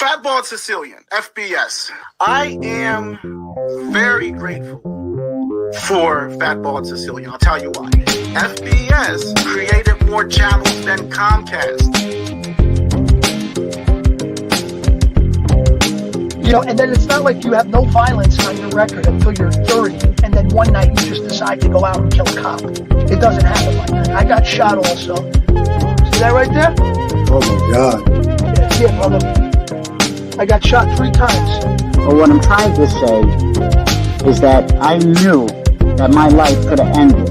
Fat Bald-Sicilian, FBS. I am very grateful for Fat Bald-Sicilian. I'll tell you why. FBS created more channels than Comcast. You know, and then it's not like you have no violence on your record until you're 30, and then one night you just decide to go out and kill a cop. It doesn't happen like that. I got shot also. See that right there? Oh my God. Yeah, see it, brother. I got shot 3 times. But what I'm trying to say is that I knew that my life could have ended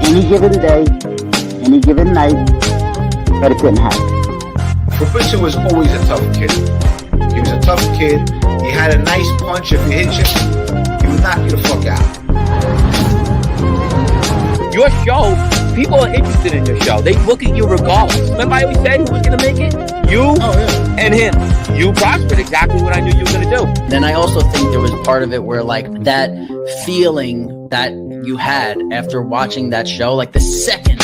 any given day, any given night, but it didn't happen. Professor was always a tough kid. He was a tough kid. He had a nice punch. If he hit you, he would knock you the fuck out. Your show, people are interested in your show. They look at you regardless. Remember I always said who was going to make it? You and him. You prospered exactly what I knew you were going to do. Then I also think there was part of it where like that feeling that you had after watching that show, like the second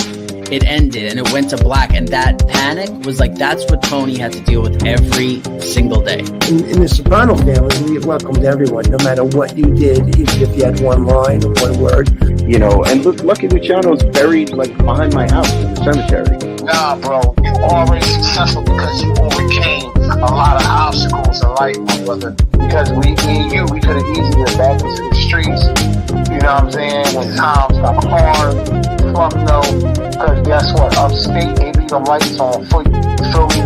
it ended and it went to black, and that panic was like, that's what Tony had to deal with every single day. In the Soprano family, we welcomed everyone, no matter what you did, even if you had one line or one word. You know, and Lucky Luciano's buried like behind my house in the cemetery. Nah, bro, you already successful because you overcame a lot of obstacles in life, my brother. Because me and you, we could have easily been back into the streets. You know what I'm saying? When times got hard, fuck no. Because guess what? Upstate, they leave them lights on for you. You feel me?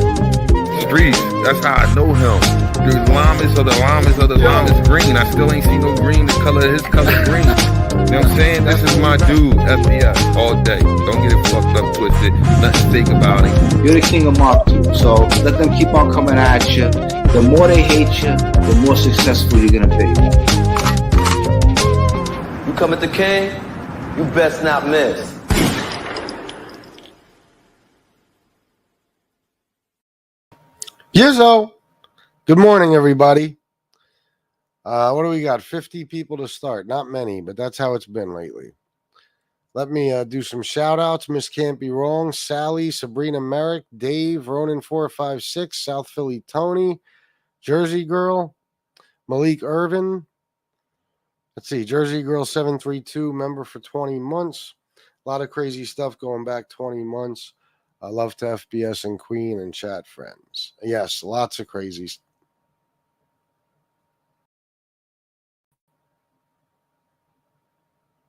Streets, that's how I know him. The llamas or the llamas or the llamas green. I still ain't seen no green. The color of his color green. You know what I'm saying? This is my dude, FBS, all day. Don't get it fucked up twisted. Nothing fake about it. You're the king of Mark II, so let them keep on coming at you. The more they hate you, the more successful you're gonna be. You come at the king, you best not miss. Yizzo, good morning, everybody. What do we got? 50 people to start. Not many, but that's how it's been lately. Let me do some shout-outs. Miss Can't Be Wrong, Sally, Sabrina Merrick, Dave, Ronan456, South Philly Tony, Jersey Girl, Malik Irvin. Let's see, Jersey Girl 732, member for 20 months. A lot of crazy stuff going back 20 months. I love to FBS and Queen and chat friends. Yes, lots of crazy stuff.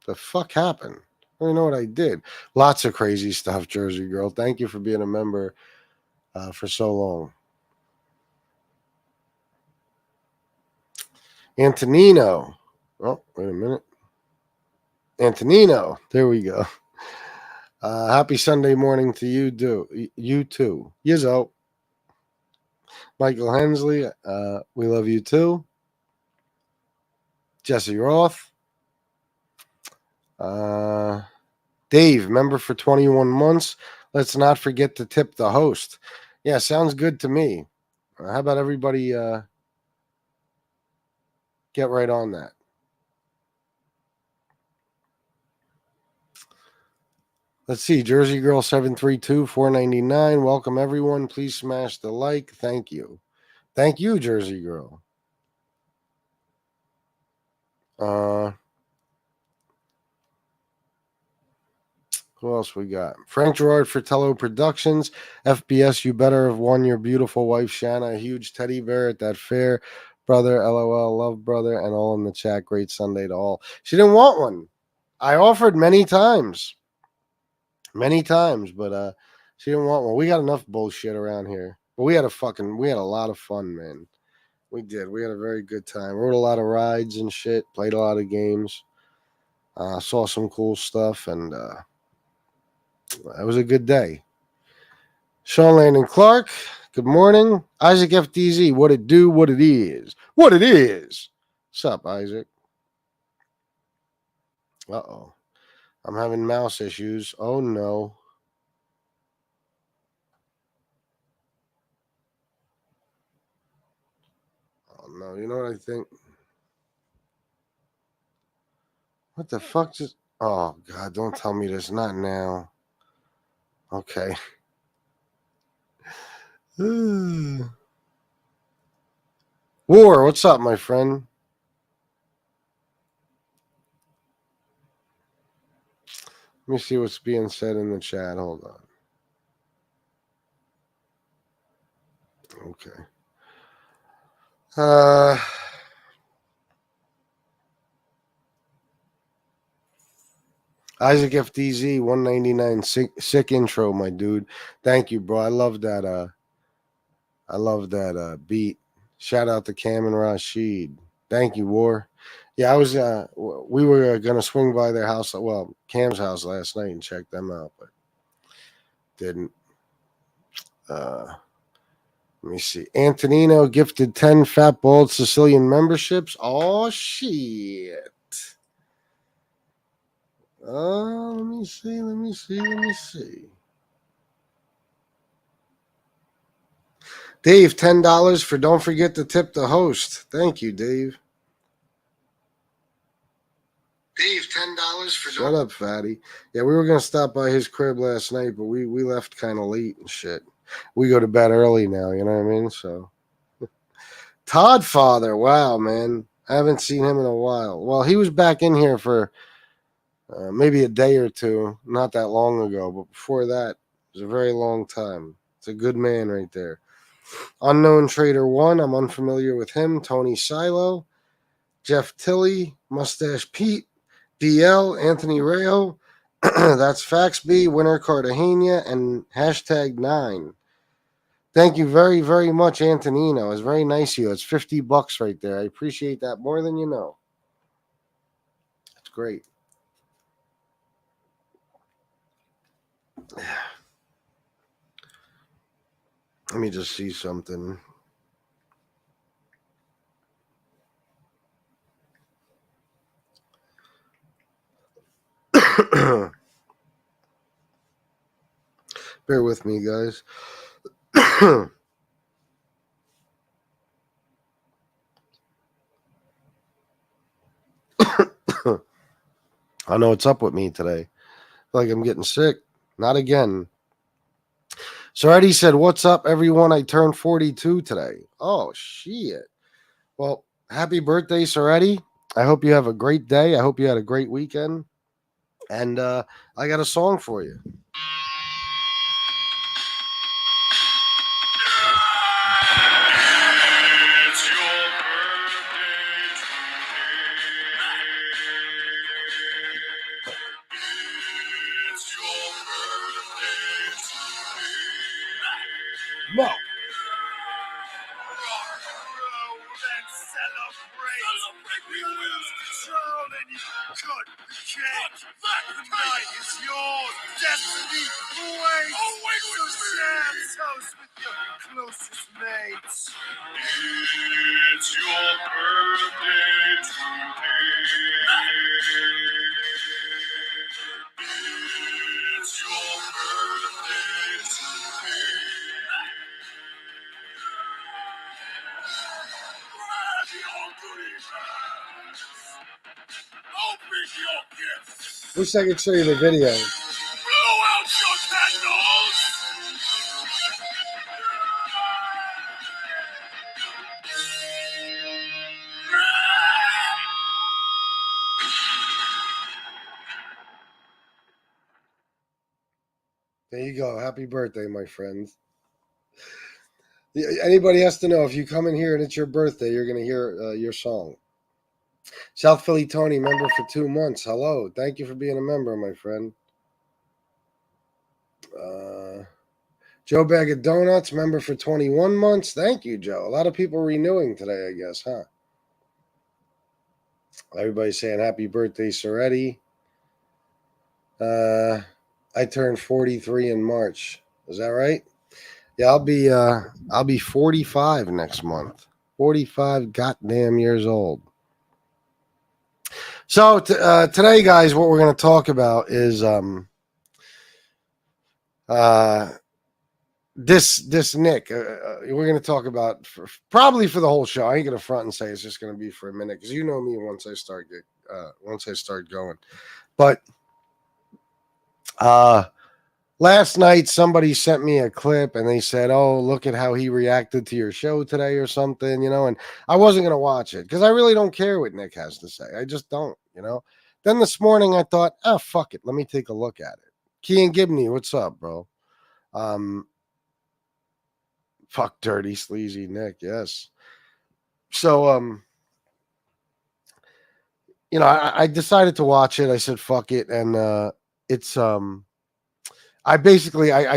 The fuck happened? I don't even know what I did. Lots of crazy stuff, Jersey Girl. Thank you for being a member for so long. Antonino. Oh, wait a minute. Antonino. There we go. Happy Sunday morning to you, you too. Yizzo. Michael Hensley. We love you too. Jesse Roth. Dave, member for 21 months. Let's not forget to tip the host. Yeah, sounds good to me. How about everybody get right on that? Let's see. Jersey Girl 732, $4.99. Welcome, everyone. Please smash the like. Thank you. Thank you, Jersey Girl. Who else we got? Frank Gerard Fratello Productions. FBS, you better have won your beautiful wife, Shanna. A huge teddy bear at that fair. Brother, LOL, love brother, and all in the chat. Great Sunday to all. She didn't want one. I offered many times. But she didn't want one. We got enough bullshit around here. But we had a lot of fun, man. We did. We had a very good time. Rode a lot of rides and shit. Played a lot of games. Saw some cool stuff, and it was a good day. Sean Landon Clark, good morning. Isaac FDZ, what it do, what it is. What it is. What's up, Isaac? Uh-oh. I'm having mouse issues. Oh, no. Oh, no. You know what I think? What the fuck just... Oh, God, don't tell me this. Not now. Okay. War, what's up, my friend? Let me see what's being said in the chat. Hold on. Okay. Isaac FDZ 199 sick intro, my dude. Thank you, bro. I love that beat. Shout out to Cam and Rashid. Thank you, War. Yeah, we were gonna swing by their house, well, Cam's house last night and check them out, but didn't. Let me see. Antonino gifted 10 Fat Bald Sicilian memberships. Oh shit. Let me see. Dave, $10 for don't forget to tip the host. Thank you, Dave. Dave, $10 for Shut up, fatty. Yeah, we were gonna stop by his crib last night, but we left kind of late and shit. We go to bed early now, you know what I mean? So Todd Father, wow, man. I haven't seen him in a while. Well, he was back in here for maybe a day or two, not that long ago, but before that, it was a very long time. It's a good man right there. Unknown Trader 1, I'm unfamiliar with him. Tony Silo, Jeff Tilley, Mustache Pete, DL, Anthony Rayo, that's Faxby, Winter Cartagena, and #9. Thank you very, very much, Antonino. It's very nice of you. It's $50 right there. I appreciate that more than you know. That's great. Let me just see something. Bear with me, guys. I know what's up with me today. I feel like I'm getting sick. Not again. So Eddie said, what's up, everyone? I turned 42 today. Oh, shit. Well, happy birthday, Soretti. I hope you have a great day. I hope you had a great weekend. And I got a song for you. It's your birthday today. It's your birthday today. No. Let's celebrate. We lose control and you cut the cake. The night is yours. Destiny awaits. So share toast with your closest mates. It's your birthday today. It's your birthday today. Grab your goodies. Open your gifts. Wish I could show you the video. Blow out your candles. There you go. Happy birthday, my friends. Anybody has to know, if you come in here and it's your birthday, you're going to hear your song. South Philly Tony, member for 2 months. Hello. Thank you for being a member, my friend. Joe Bag of Donuts, member for 21 months. Thank you, Joe. A lot of people renewing today, I guess, huh? Everybody's saying happy birthday, Soretti. I turned 43 in March. Is that right? Yeah, I'll be 45 next month. 45 goddamn years old. So today, guys, what we're going to talk about is this Nick. We're going to talk about probably for the whole show. I ain't going to front and say it's just going to be for a minute, because you know me once I start going. But last night somebody sent me a clip and they said, "Oh, look at how he reacted to your show today," or something, and I wasn't going to watch it because I really don't care what Nick has to say. I just don't. Then this morning I thought, "Oh, fuck it. Let me take a look at it." Key and Gibney, what's up, bro? Fuck dirty, sleazy Nick, yes. So, I decided to watch it. I said, fuck it. And it's, I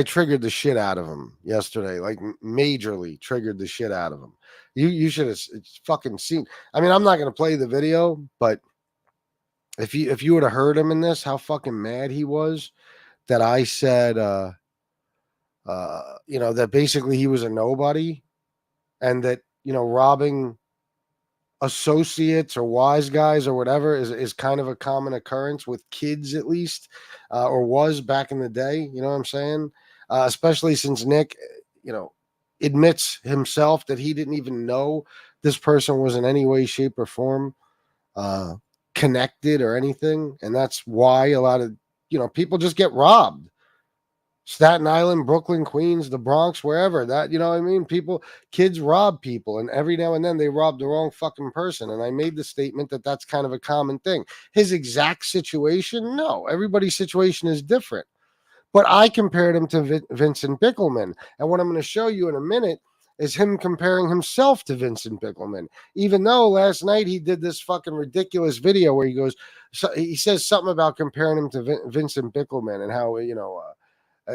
triggered the shit out of him yesterday, like majorly triggered the shit out of him. You should have fucking seen. I mean, I'm not going to play the video, but if you would have heard him in this, how fucking mad he was that I said, that basically he was a nobody and that, robbing associates or wise guys or whatever is kind of a common occurrence with kids, at least, or was back in the day. You know what I'm saying? Especially since Nick, admits himself that he didn't even know this person was in any way, shape, or form connected or anything. And that's why a lot of, people just get robbed. Staten Island, Brooklyn, Queens, the Bronx, wherever that, you know what I mean? Kids rob people, and every now and then they rob the wrong fucking person. And I made the statement that that's kind of a common thing. His exact situation, no, everybody's situation is different. But I compared him to Vincent Bickelman. And what I'm going to show you in a minute is him comparing himself to Vincent Bickelman. Even though last night he did this fucking ridiculous video where he says something about comparing him to Vincent Bickelman and how,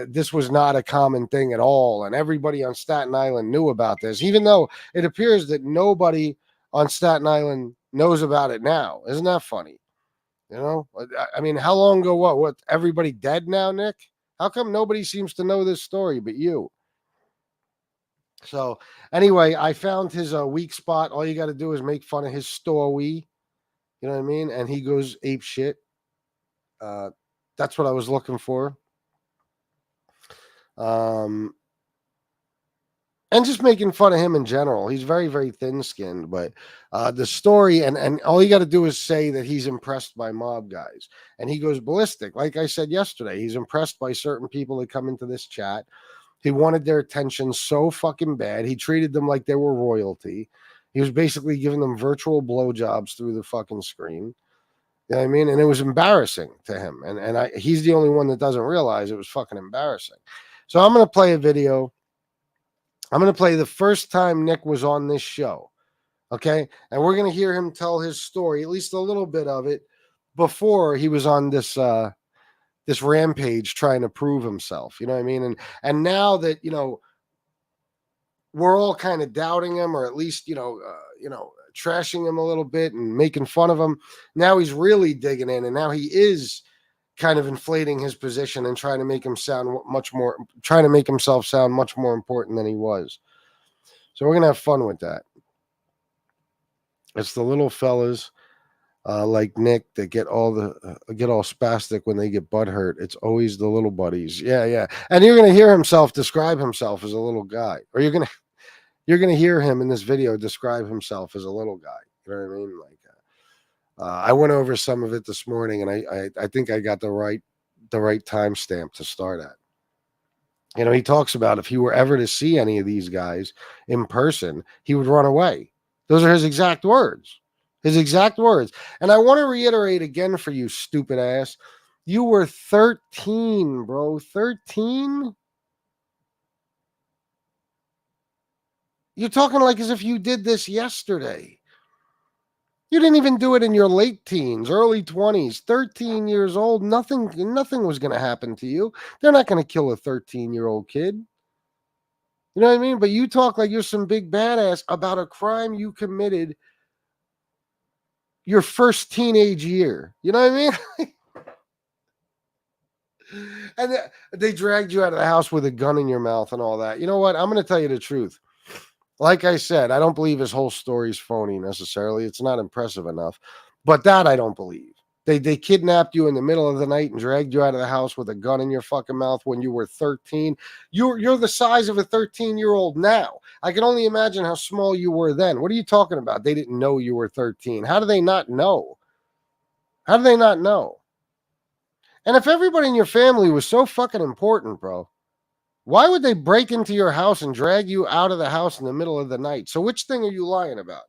this was not a common thing at all. And everybody on Staten Island knew about this, even though it appears that nobody on Staten Island knows about it now. Isn't that funny? I mean, how long ago, what, everybody dead now, Nick? How come nobody seems to know this story but you? So anyway, I found his weak spot. All you got to do is make fun of his story. You know what I mean? And he goes ape shit. That's what I was looking for. And just making fun of him in general. He's very, very thin-skinned, but the story, and all you got to do is say that he's impressed by mob guys, and he goes ballistic. Like I said yesterday, he's impressed by certain people that come into this chat. He wanted their attention so fucking bad. He treated them like they were royalty. He was basically giving them virtual blowjobs through the fucking screen. You know what I mean? And it was embarrassing to him. And he's the only one that doesn't realize it was fucking embarrassing. So I'm going to play a video. I'm going to play the first time Nick was on this show. Okay? And we're going to hear him tell his story, at least a little bit of it, before he was on this this rampage trying to prove himself. You know what I mean? And now that, we're all kind of doubting him, or at least, trashing him a little bit and making fun of him. Now he's really digging in, and now he is kind of inflating his position and trying to make himself sound much more important than he was. So we're going to have fun with that. It's the little fellas like Nick that get all spastic when they get butt hurt. It's always the little buddies. Yeah. And you're going to hear himself describe himself as a little guy, or you're going to hear him in this video describe himself as a little guy. You know what I mean? Like, I went over some of it this morning, and I think I got the right timestamp to start at. He talks about if he were ever to see any of these guys in person, he would run away. Those are his exact words. His exact words. And I want to reiterate again for you, stupid ass. You were 13, bro. 13? You're talking like as if you did this yesterday. You didn't even do it in your late teens, early 20s, 13 years old. Nothing was going to happen to you. They're not going to kill a 13-year-old kid. You know what I mean? But you talk like you're some big badass about a crime you committed your first teenage year. You know what I mean? And they dragged you out of the house with a gun in your mouth and all that. You know what? I'm going to tell you the truth. Like I said, I don't believe his whole story's phony necessarily. It's not impressive enough. But that I don't believe. They kidnapped you in the middle of the night and dragged you out of the house with a gun in your fucking mouth when you were 13. You're the size of a 13-year-old now. I can only imagine how small you were then. What are you talking about? They didn't know you were 13. How do they not know? How do they not know? And if everybody in your family was so fucking important, bro, why would they break into your house and drag you out of the house in the middle of the night? So which thing are you lying about?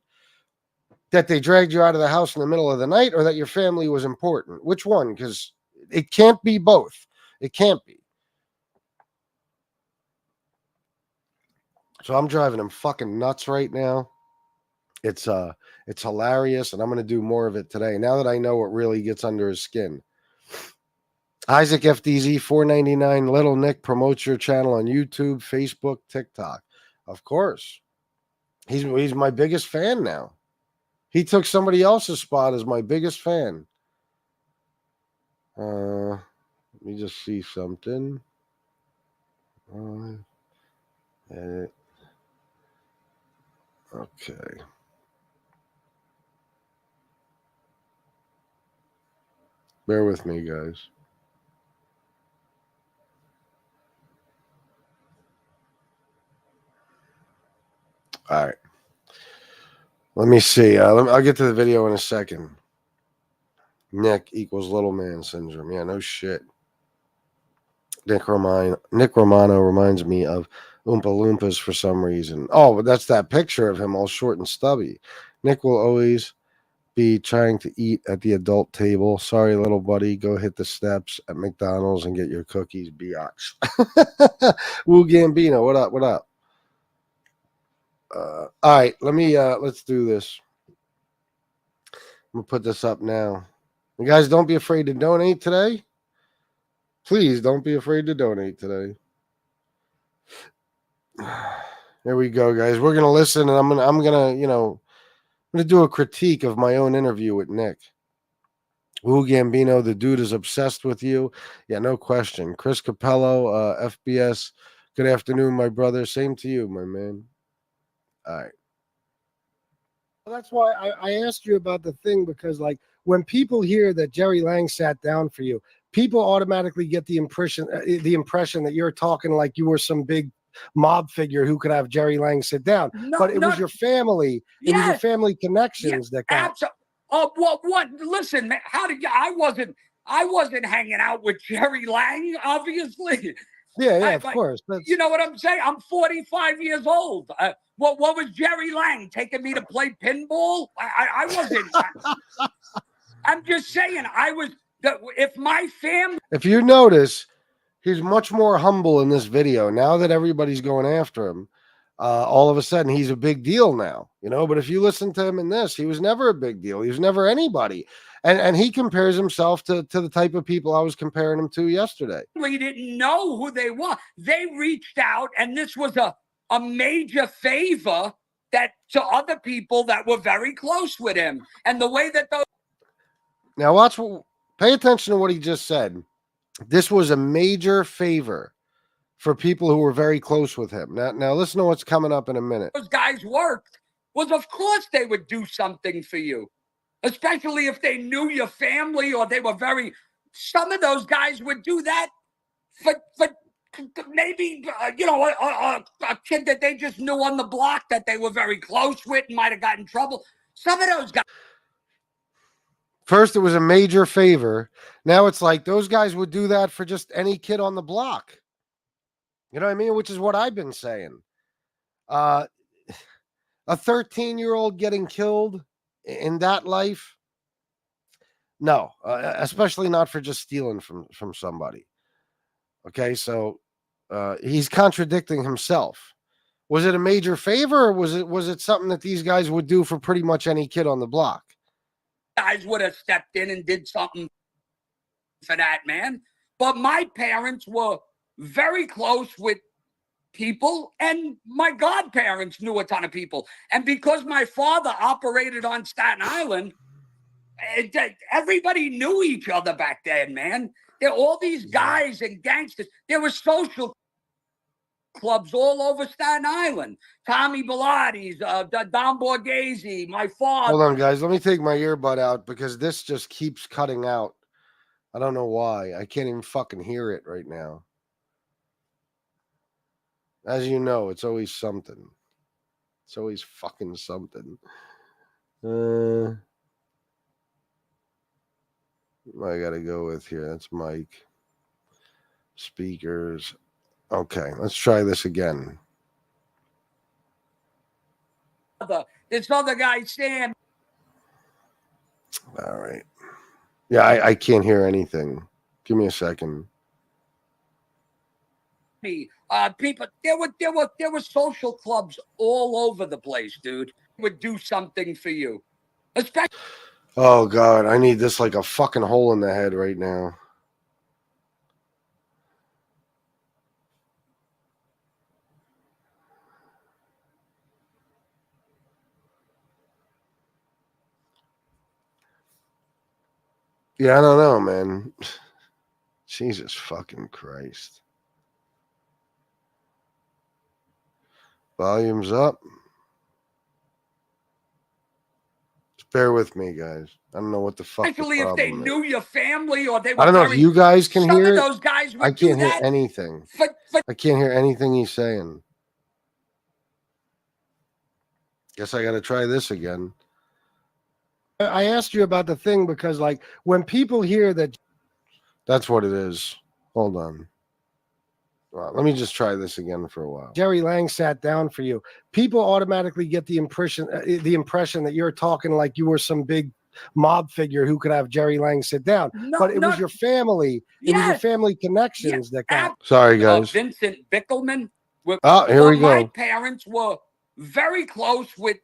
That they dragged you out of the house in the middle of the night, or that your family was important? Which one? Because it can't be both. It can't be. So I'm driving him fucking nuts right now. It's hilarious, and I'm gonna do more of it today. Now that I know what really gets under his skin. Isaac FDZ $4.99. Little Nick promotes your channel on YouTube, Facebook, TikTok. Of course, he's my biggest fan now. He took somebody else's spot as my biggest fan. Let me just see something. Edit. Okay. Bear with me, guys. All right. Let me see. I'll get to the video in a second. Nick equals little man syndrome. Yeah, no shit. Nick Romano reminds me of Oompa Loompas for some reason. Oh, but that's that picture of him all short and stubby. Nick will always be trying to eat at the adult table. Sorry, little buddy. Go hit the steps at McDonald's and get your cookies, biatch. Woo Gambino, what up? What up? All right, let's do this. I'm gonna put this up now. You guys, don't be afraid to donate today. Please don't be afraid to donate today. There we go, guys. We're gonna listen, and I'm gonna do a critique of my own interview with Nick. Woo Gambino, the dude is obsessed with you. Yeah, no question. Chris Capello, FBS. Good afternoon, my brother. Same to you, my man. All right. Well, that's why I asked you about the thing, because like when people hear that Jerry Lang sat down for you, people automatically get the impression that you're talking like you were some big mob figure who could have Jerry Lang sit down. But it was your family. It was your family connections that got. What? Listen, man, how did you? I wasn't hanging out with Jerry Lang, obviously. Yeah, of course. You know what I'm saying? I'm 45 years old. What was Jerry Lang taking me to play pinball? I wasn't. I'm just saying, if my family. If you notice, he's much more humble in this video now that everybody's going after him. All of a sudden, he's a big deal now, But if you listen to him in this, he was never a big deal. He was never anybody. And he compares himself to the type of people I was comparing him to yesterday. We didn't know who they were. They reached out, and this was a major favor to other people that were very close with him. And the way that those. Now, pay attention to what he just said. This was a major favor for people who were very close with him. Now listen to what's coming up in a minute. Those guys worked was, of course, they would do something for you, especially if they knew your family or they were very. Some of those guys would do that for maybe a kid that they just knew on the block that they were very close with and might have gotten in trouble. Some of those guys. First, it was a major favor. Now it's like those guys would do that for just any kid on the block. You know what I mean? Which is what I've been saying. A 13-year-old getting killed in that life? No, especially not for just stealing from somebody. Okay, so he's contradicting himself. Was it a major favor, or was it something that these guys would do for pretty much any kid on the block? Guys would have stepped in and did something for that, man. But my parents were very close with people, and my godparents knew a ton of people. And because my father operated on Staten Island, everybody knew each other back then, man. There were all these guys and gangsters. There were social clubs all over Staten Island. Tommy Bilatti's, Don Borghese, my father. Hold on, guys. Let me take my earbud out because this just keeps cutting out. I don't know why. I can't even fucking hear it right now. As you know, it's always something. It's always fucking something. I got to go with here. That's mic. Speakers. Okay, let's try this again. This other guy, Sam. All right. Yeah, I can't hear anything. Give me a second. People, there were social clubs all over the place, dude. Would do something for you, especially. Oh God, I need this like a fucking hole in the head right now. Yeah, I don't know, man. Jesus fucking Christ. Volume's up. Just bear with me, guys. I don't know what the fuck the Especially if they problem is. knew your family or they were I don't know if very, you guys can some hear of it. those guys would I do can't hear that. anything. For I can't hear anything he's saying. Guess I got to try this again. I asked you about the thing because, like, when people hear that, that's what it is. Hold on. Well, let me just try this again for a while. Jerry Lang sat down for you. People automatically get the impression that you're talking like you were some big mob figure who could have Jerry Lang sit down. No, but it was your family. It was your Yes. family connections that got. Sorry, guys. Vincent Bickelman. Oh, here we My go. parents were very close with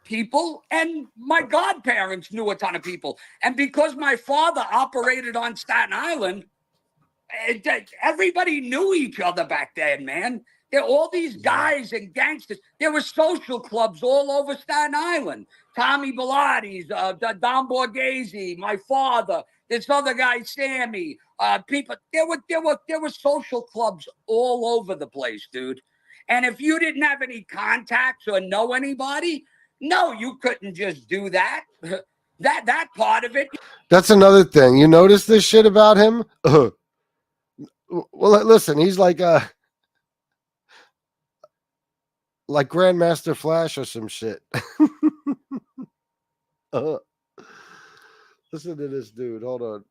people, and my godparents knew a ton of people. And because my father operated on Staten Island, everybody knew each other back then, man. There were all these guys and gangsters. There were social clubs all over Staten Island. Tommy Bilatti's, Don Borghese, my father, this other guy, Sammy. People. There were social clubs all over the place, dude. And if you didn't have any contacts or know anybody, no, you couldn't just do that. that part of it. That's another thing. You notice this shit about him? Well, listen, he's like Grandmaster Flash or some shit. Listen to this dude. Hold on.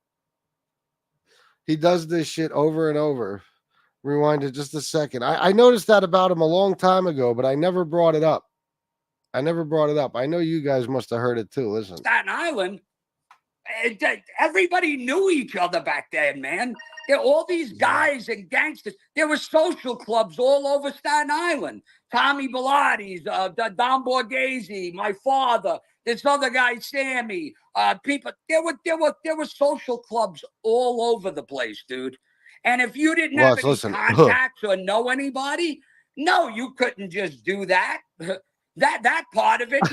He does this shit over and over. Rewind it just a second. I noticed that about him a long time ago, but I never brought it up. I know you guys must have heard it too. Listen. Staten Island, everybody knew each other back then, man. There were all these guys and gangsters. There were social clubs all over Staten Island. Tommy Bilatti's, Don Borghese, my father, this other guy, Sammy. People. There were social clubs all over the place, dude. And if you didn't have any contacts or know anybody, no, you couldn't just do that. That part of it.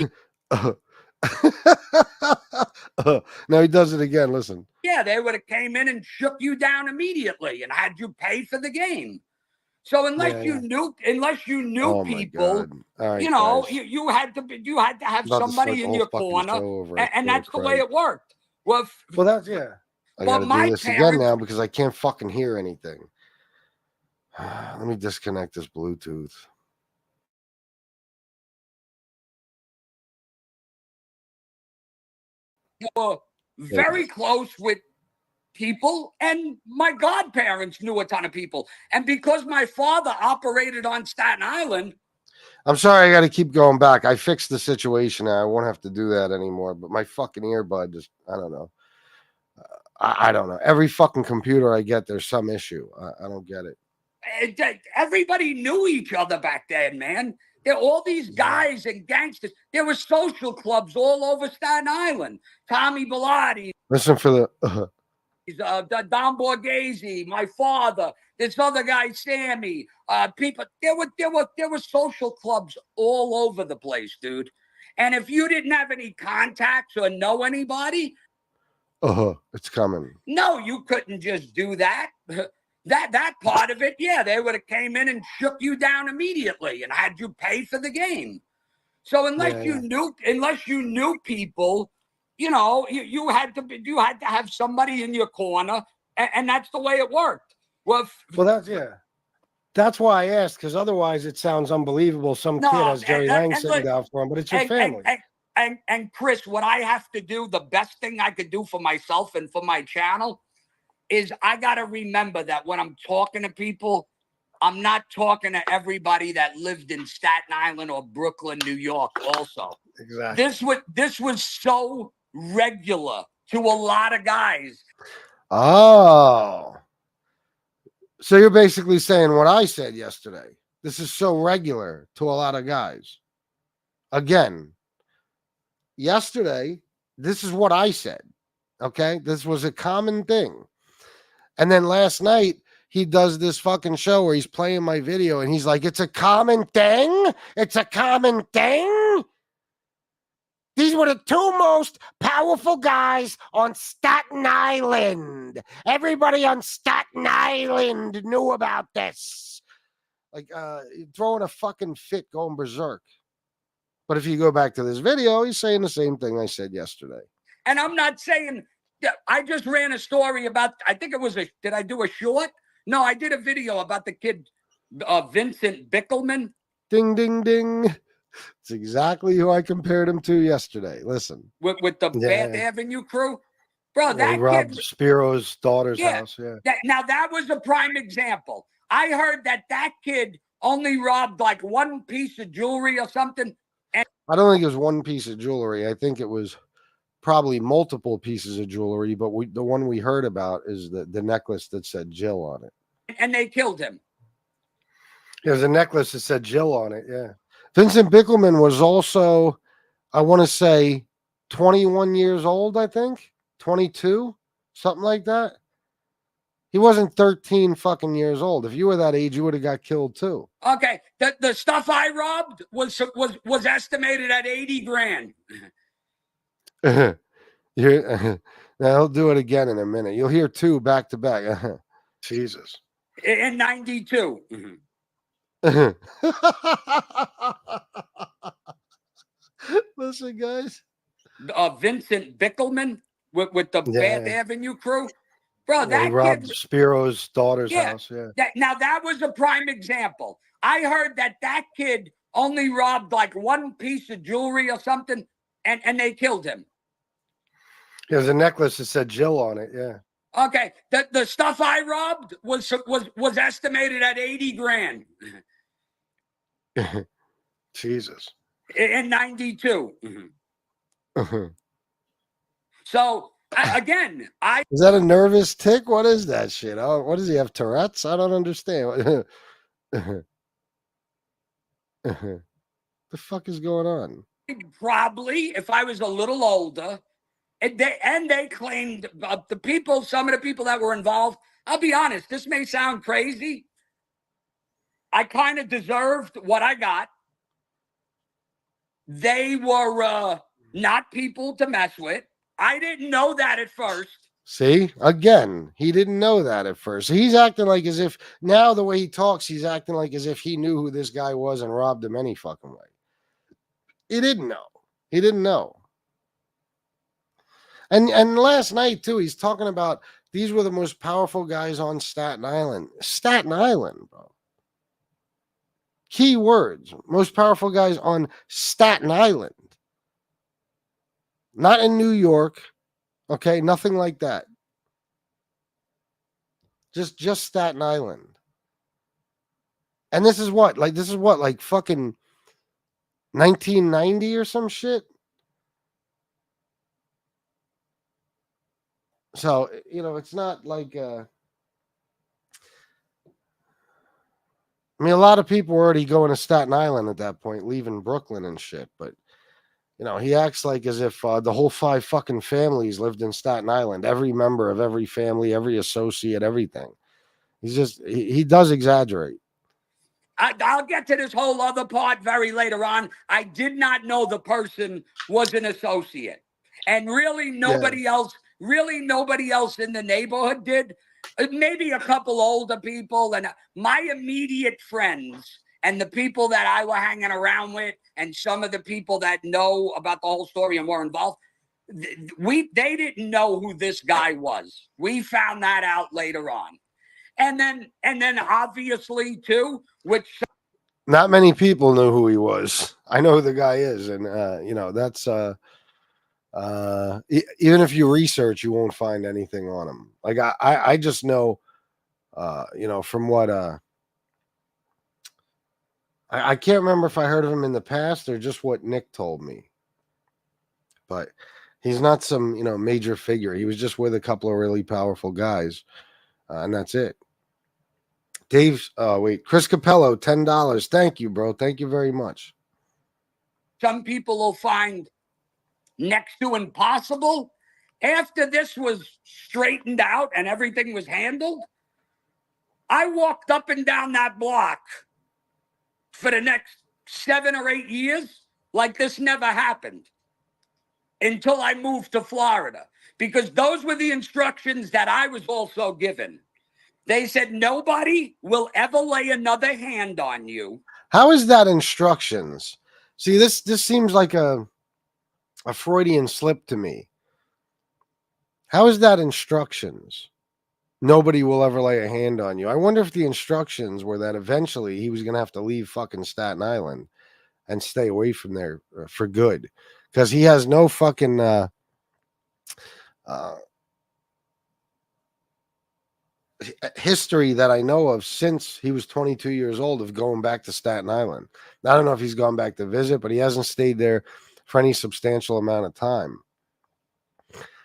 Now he does it again. Listen. Yeah, they would have came in and shook you down immediately and had you pay for the game. So unless you knew people, right, you know, guys. you had to have somebody in your corner, and that's the way it worked. Well, that's I got to do this again now because I can't fucking hear anything. Let me disconnect this Bluetooth. Were very close with people, and my godparents knew a ton of people. And because my father operated on Staten Island, I'm sorry, I got to keep going back. I fixed the situation now. I won't have to do that anymore. But my fucking earbud just, I don't know. I don't know. Every fucking computer I get, there's some issue. I don't get it. Everybody knew each other back then, man. There were all these guys and gangsters. There were social clubs all over Staten Island. Tommy Bilatti's. Listen for the... Don Borghese, my father, this other guy, Sammy. People. There were social clubs all over the place, dude. And if you didn't have any contacts or know anybody, it's coming. no, you couldn't just do that. That part of it, yeah, they would have came in and shook you down immediately and had you pay for the game. So unless you knew people, you know, you had to have somebody in your corner, and that's the way it worked. Well, that's why I asked, because otherwise it sounds unbelievable. Some kid has Jerry Lang sitting down for him, but it's your family. And Chris, what I have to do, the best thing I could do for myself and for my channel is I got to remember that when I'm talking to people, I'm not talking to everybody that lived in Staten Island or Brooklyn, New York also. Exactly. This was so regular to a lot of guys. Oh. So you're basically saying what I said yesterday. This is so regular to a lot of guys. Again, yesterday, this is what I said. Okay? This was a common thing. And then last night, he does this fucking show where he's playing my video and he's like, it's a common thing? It's a common thing? These were the two most powerful guys on Staten Island. Everybody on Staten Island knew about this. Like, throwing a fucking fit, going berserk. But if you go back to this video, he's saying the same thing I said yesterday. And I'm not saying, I just ran a story about, I think it was did I do a short? No, I did a video about the kid, Vincent Bickelman. Ding, ding, ding. It's exactly who I compared him to yesterday. Listen. With the Bath Avenue crew. Bro, that he robbed kid, Spiro's daughter's house. Yeah. Now, that was a prime example. I heard that kid only robbed like one piece of jewelry or something. And I don't think it was one piece of jewelry. I think it was probably multiple pieces of jewelry, but the one we heard about is the necklace that said Jill on it. And they killed him. There's a necklace that said Jill on it, yeah. Vincent Bickelman was also, I want to say, 21 years old, I think. 22, something like that. He wasn't 13 fucking years old. If you were that age, you would have got killed too. Okay, the stuff I robbed was estimated at 80 grand. Now he'll do it again in a minute. You'll hear two back to back. Jesus. In 92. Listen, guys. Vincent Bickelman with the Bath Avenue crew. Bro, that he robbed kid, Spiro's daughter's house. Yeah. That was a prime example. I heard that kid only robbed like one piece of jewelry or something, and they killed him. There's a necklace that said Jill on it. Yeah. Okay, the stuff I robbed was estimated at 80 grand. Jesus. In 92. So again, is that a nervous tick? What is that shit? Oh, what does he have? Tourette's? I don't understand. The fuck is going on? Probably, if I was a little older, and they claimed some of the people that were involved. I'll be honest, this may sound crazy. I kind of deserved what I got. They were not people to mess with. I didn't know that at first. See, again, he didn't know that at first. He's acting like as if now the way he talks, he's acting like as if he knew who this guy was and robbed him any fucking way. He didn't know. He didn't know. And last night too, he's talking about these were the most powerful guys on Staten Island. Staten Island, bro. Key words. Most powerful guys on Staten Island. Not in New York. Okay, nothing like that. Just Staten Island. And this is what like fucking 1990 or some shit. So, it's not like I mean, a lot of people were already going to Staten Island at that point, leaving Brooklyn and shit, but he acts like as if the whole 5 fucking families lived in Staten Island. Every member of every family, every associate, everything. He's just, he does exaggerate. I'll get to this whole other part very later on. I did not know the person was an associate. And really nobody else in the neighborhood did. Maybe a couple older people and my immediate friends and the people that I were hanging around with and some of the people that know about the whole story and were involved, they didn't know who this guy was. We found that out later on. And then obviously too, which Not many people knew who he was. I know who the guy is, and that's even if you research, you won't find anything on him. Like I just know, from what I can't remember if I heard of him in the past or just what Nick told me. But he's not some major figure. He was just with a couple of really powerful guys, and that's it. Dave's Chris Capello, $10. Thank you, bro. Thank you very much. Some people will find next to impossible. After this was straightened out and everything was handled, I walked up and down that block for the next 7 or 8 years like this never happened until I moved to Florida, because those were the instructions that I was also given. They said nobody will ever lay another hand on you. How is that instructions? See, this seems like a Freudian slip to me. How is that instructions? Nobody will ever lay a hand on you. I wonder if the instructions were that eventually he was going to have to leave fucking Staten Island and stay away from there for good, because he has no fucking history that I know of since he was 22 years old of going back to Staten Island. I don't know if he's gone back to visit, but he hasn't stayed there for any substantial amount of time.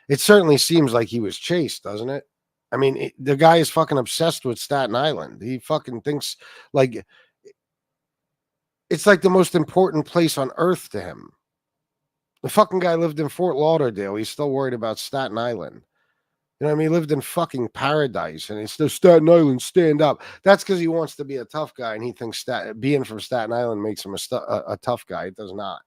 It certainly seems like he was chased, doesn't it? I mean, the guy is fucking obsessed with Staten Island. He fucking thinks like it's like the most important place on earth to him. The fucking guy lived in Fort Lauderdale. He's still worried about Staten Island. You know what I mean? He lived in fucking paradise, and it's the Staten Island, stand up. That's because he wants to be a tough guy, and he thinks being from Staten Island makes him a tough guy. It does not.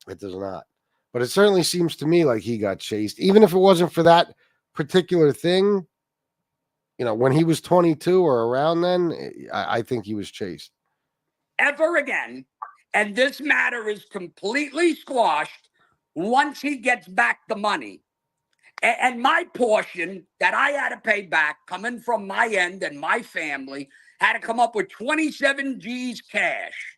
It does not. But it certainly seems to me like he got chased. Even if it wasn't for that particular thing, when he was 22 or around then, I think he was chased. Ever again. And this matter is completely squashed once he gets back the money. And my portion that I had to pay back, coming from my end and my family, had to come up with 27 G's cash.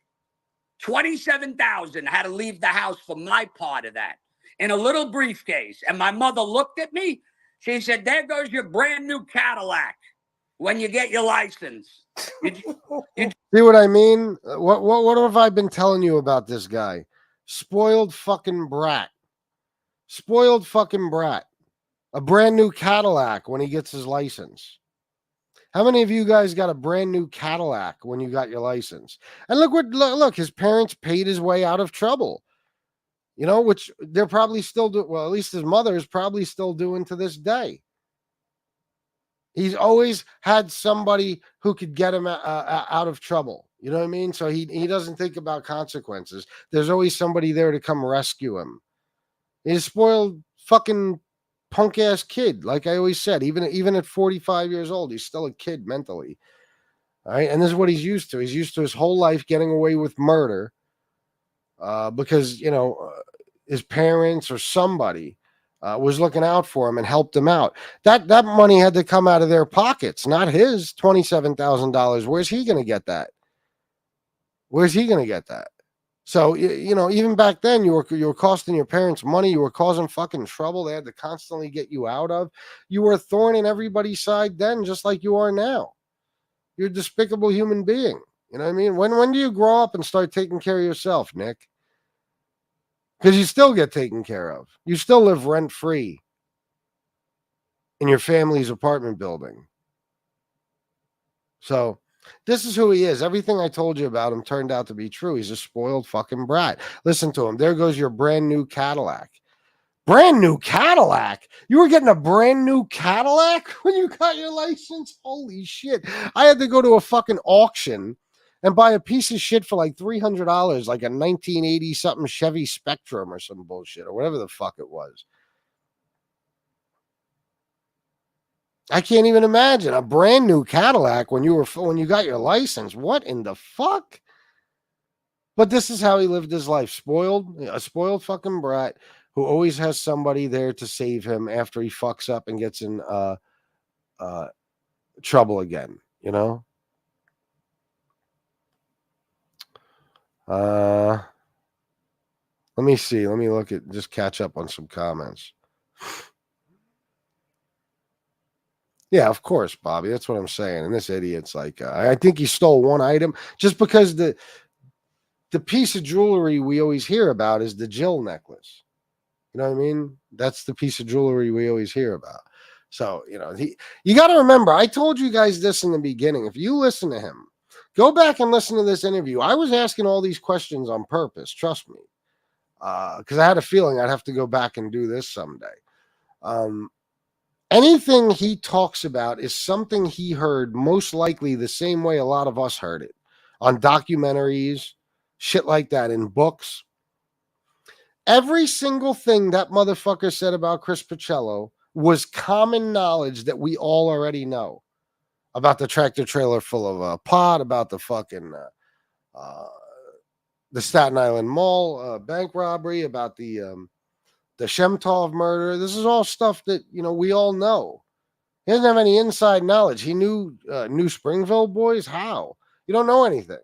27,000 had to leave the house for my part of that in a little briefcase. And my mother looked at me. She said, "There goes your brand new Cadillac when you get your license." See what I mean? What have I been telling you about this guy? Spoiled fucking brat. Spoiled fucking brat. A brand new Cadillac when he gets his license. How many of you guys got a brand new Cadillac when you got your license? And look, his parents paid his way out of trouble. Which they're probably still doing. Well, at least his mother is probably still doing to this day. He's always had somebody who could get him out of trouble. You know what I mean? So he doesn't think about consequences. There's always somebody there to come rescue him. He's a spoiled fucking punk ass kid. Like I always said, even at 45 years old, he's still a kid mentally. All right. And this is what he's used to. He's used to his whole life getting away with murder because, his parents or somebody was looking out for him and helped him out. That money had to come out of their pockets, not his $27,000. Where's he going to get that? Where's he going to get that? So, even back then, you were costing your parents money. You were causing fucking trouble they had to constantly get you out of. You were a thorn in everybody's side then, just like you are now. You're a despicable human being. You know what I mean? When do you grow up and start taking care of yourself, Nick? Because you still get taken care of. You still live rent-free in your family's apartment building. So this is who he is. Everything I told you about him turned out to be true. He's a spoiled fucking brat. Listen to him. There goes your brand new Cadillac. Brand new Cadillac? You were getting a brand new Cadillac when you got your license? Holy shit. I had to go to a fucking auction and buy a piece of shit for like $300, like a 1980 something Chevy Spectrum or some bullshit or whatever the fuck it was. I can't even imagine a brand new Cadillac when you got your license. What in the fuck? But this is how he lived his life. A spoiled fucking brat who always has somebody there to save him after he fucks up and gets in trouble again, Let me see. Let me just catch up on some comments. Yeah, of course, Bobby. That's what I'm saying. And this idiot's like, I think he stole one item just because the piece of jewelry we always hear about is the Jill necklace. You know what I mean? That's the piece of jewelry we always hear about. So, you got to remember, I told you guys this in the beginning. If you listen to him, go back and listen to this interview. I was asking all these questions on purpose. Trust me. Because I had a feeling I'd have to go back and do this someday. Anything he talks about is something he heard most likely the same way a lot of us heard it on documentaries, shit like that, in books. Every single thing that motherfucker said about Chris Pacello was common knowledge that we all already know about the tractor trailer full of pot, about the fucking the Staten Island Mall bank robbery, about the Shemtov murder. This is all stuff that we all know. He doesn't have any inside knowledge. He knew New Springville boys. How? You don't know anything.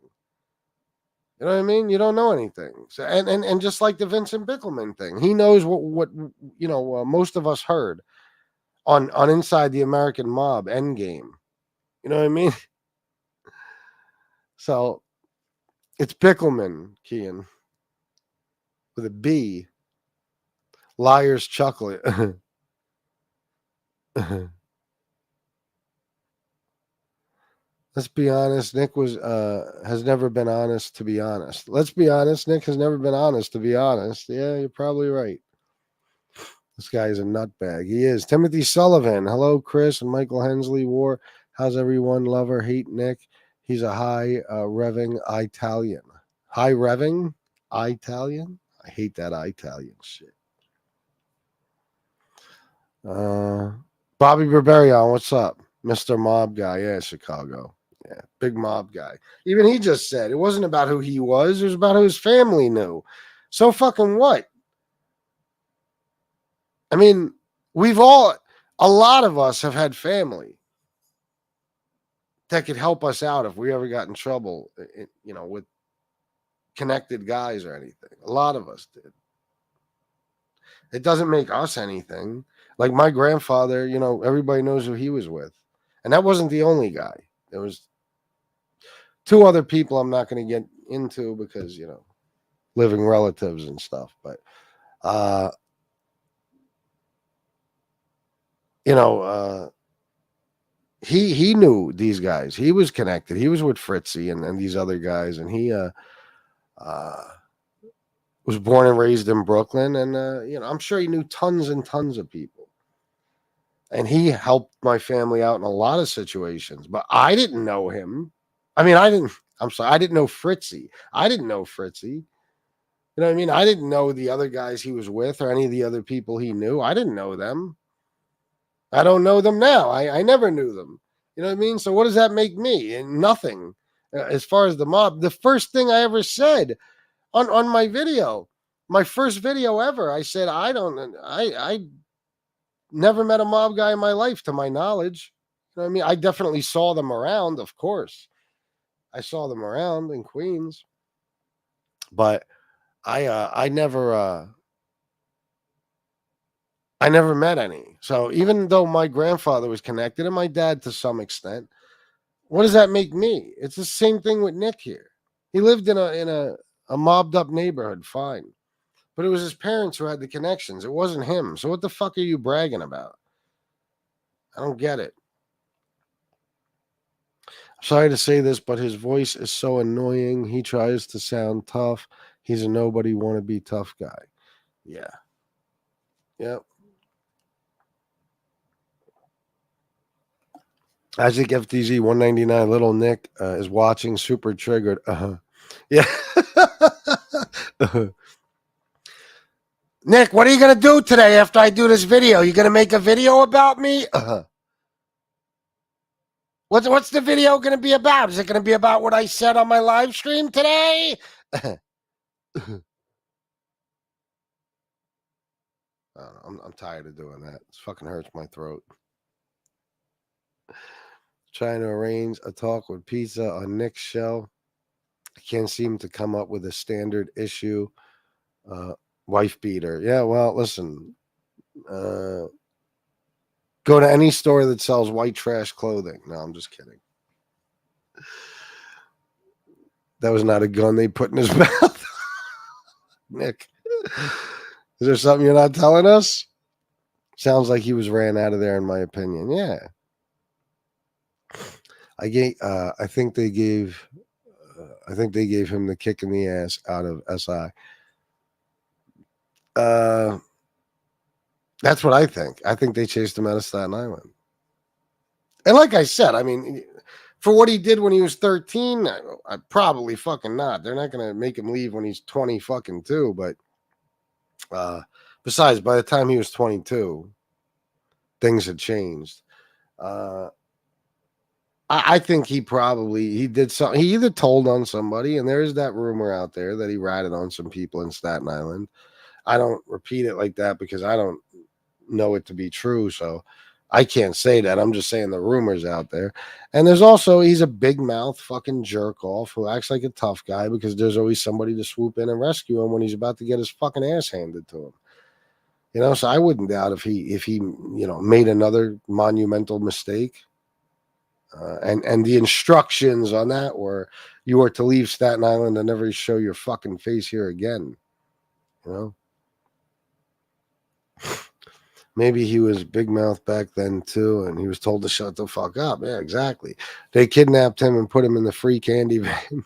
You know what I mean? You don't know anything. So, and just like the Vincent Bickelman thing, he knows what most of us heard on Inside the American Mob Endgame. You know what I mean? So it's Bickelman, Kian, with a B. Liar's chocolate. Let's be honest. Nick has never been honest, to be honest. Let's be honest. Nick has never been honest, to be honest. Yeah, you're probably right. This guy is a nutbag. He is. Timothy Sullivan. Hello, Chris and Michael Hensley. War. How's everyone? Love or hate Nick? He's a high revving Italian. High revving Italian? I hate that Italian shit. Bobby Berberian, what's up? Mr. Mob Guy. Yeah, Chicago. Yeah, big mob guy. Even he just said it wasn't about who he was. It was about who his family knew. So fucking what? I mean, a lot of us have had family that could help us out if we ever got in trouble, with connected guys or anything. A lot of us did. It doesn't make us anything. Like my grandfather, everybody knows who he was with. And that wasn't the only guy. There was 2 other people I'm not going to get into because, living relatives and stuff. But, he knew these guys. He was connected. He was with Fritzy and these other guys. And he was born and raised in Brooklyn. And, I'm sure he knew tons and tons of people. And he helped my family out in a lot of situations. But I didn't know him. I mean, I didn't know Fritzy. I didn't know Fritzy. You know what I mean? I didn't know the other guys he was with or any of the other people he knew. I didn't know them. I don't know them now. I never knew them. You know what I mean? So what does that make me? And nothing. As far as the mob, the first thing I ever said on my video, my first video ever, I said, I never met a mob guy in my life, to my knowledge. You know what I mean? I definitely saw them around, of course. I saw them around in Queens, but I never met any. So even though my grandfather was connected and my dad to some extent, what does that make me? It's the same thing with Nick here. He lived in a mobbed up neighborhood, fine, but it was his parents who had the connections. It wasn't him. So what the fuck are you bragging about? I don't get it. Sorry to say this, but his voice is so annoying. He tries to sound tough. He's a nobody wannabe tough guy. Yeah. Yep. Isaac FTZ 199. Little Nick is watching, super triggered. Yeah. Nick, what are you gonna do today after I do this video? You gonna make a video about me? What's the video going to be about? Is it going to be about what I said on my live stream today? I'm tired of doing that. It fucking hurts my throat. Trying to arrange a talk with pizza on Nick's show. I can't seem to come up with a standard issue. Wife beater. Yeah, well, listen. Go to any store that sells white trash clothing. No, I'm just kidding. That was not a gun they put in his mouth. Nick, is there something you're not telling us? Sounds like he was ran out of there, in my opinion. Yeah. I think they gave him the kick in the ass out of SI. That's what I think. I think they chased him out of Staten Island. And like I said, I mean, for what he did when he was 13, I probably fucking not. They're not going to make him leave when he's 20 fucking 2. But besides, by the time he was 22, things had changed. I think he did something. He either told on somebody, and there is that rumor out there that he ratted on some people in Staten Island. I don't repeat it like that because I don't know it to be true, so I can't say that. I'm just saying the rumors out there. And there's also, he's a big mouth fucking jerk off who acts like a tough guy because there's always somebody to swoop in and rescue him when he's about to get his fucking ass handed to him. You know, so I wouldn't doubt if he made another monumental mistake. And the instructions on that were you are to leave Staten Island and never show your fucking face here again. You know? Maybe he was big mouth back then too, and he was told to shut the fuck up. Yeah, exactly. They kidnapped him and put him in the free candy van.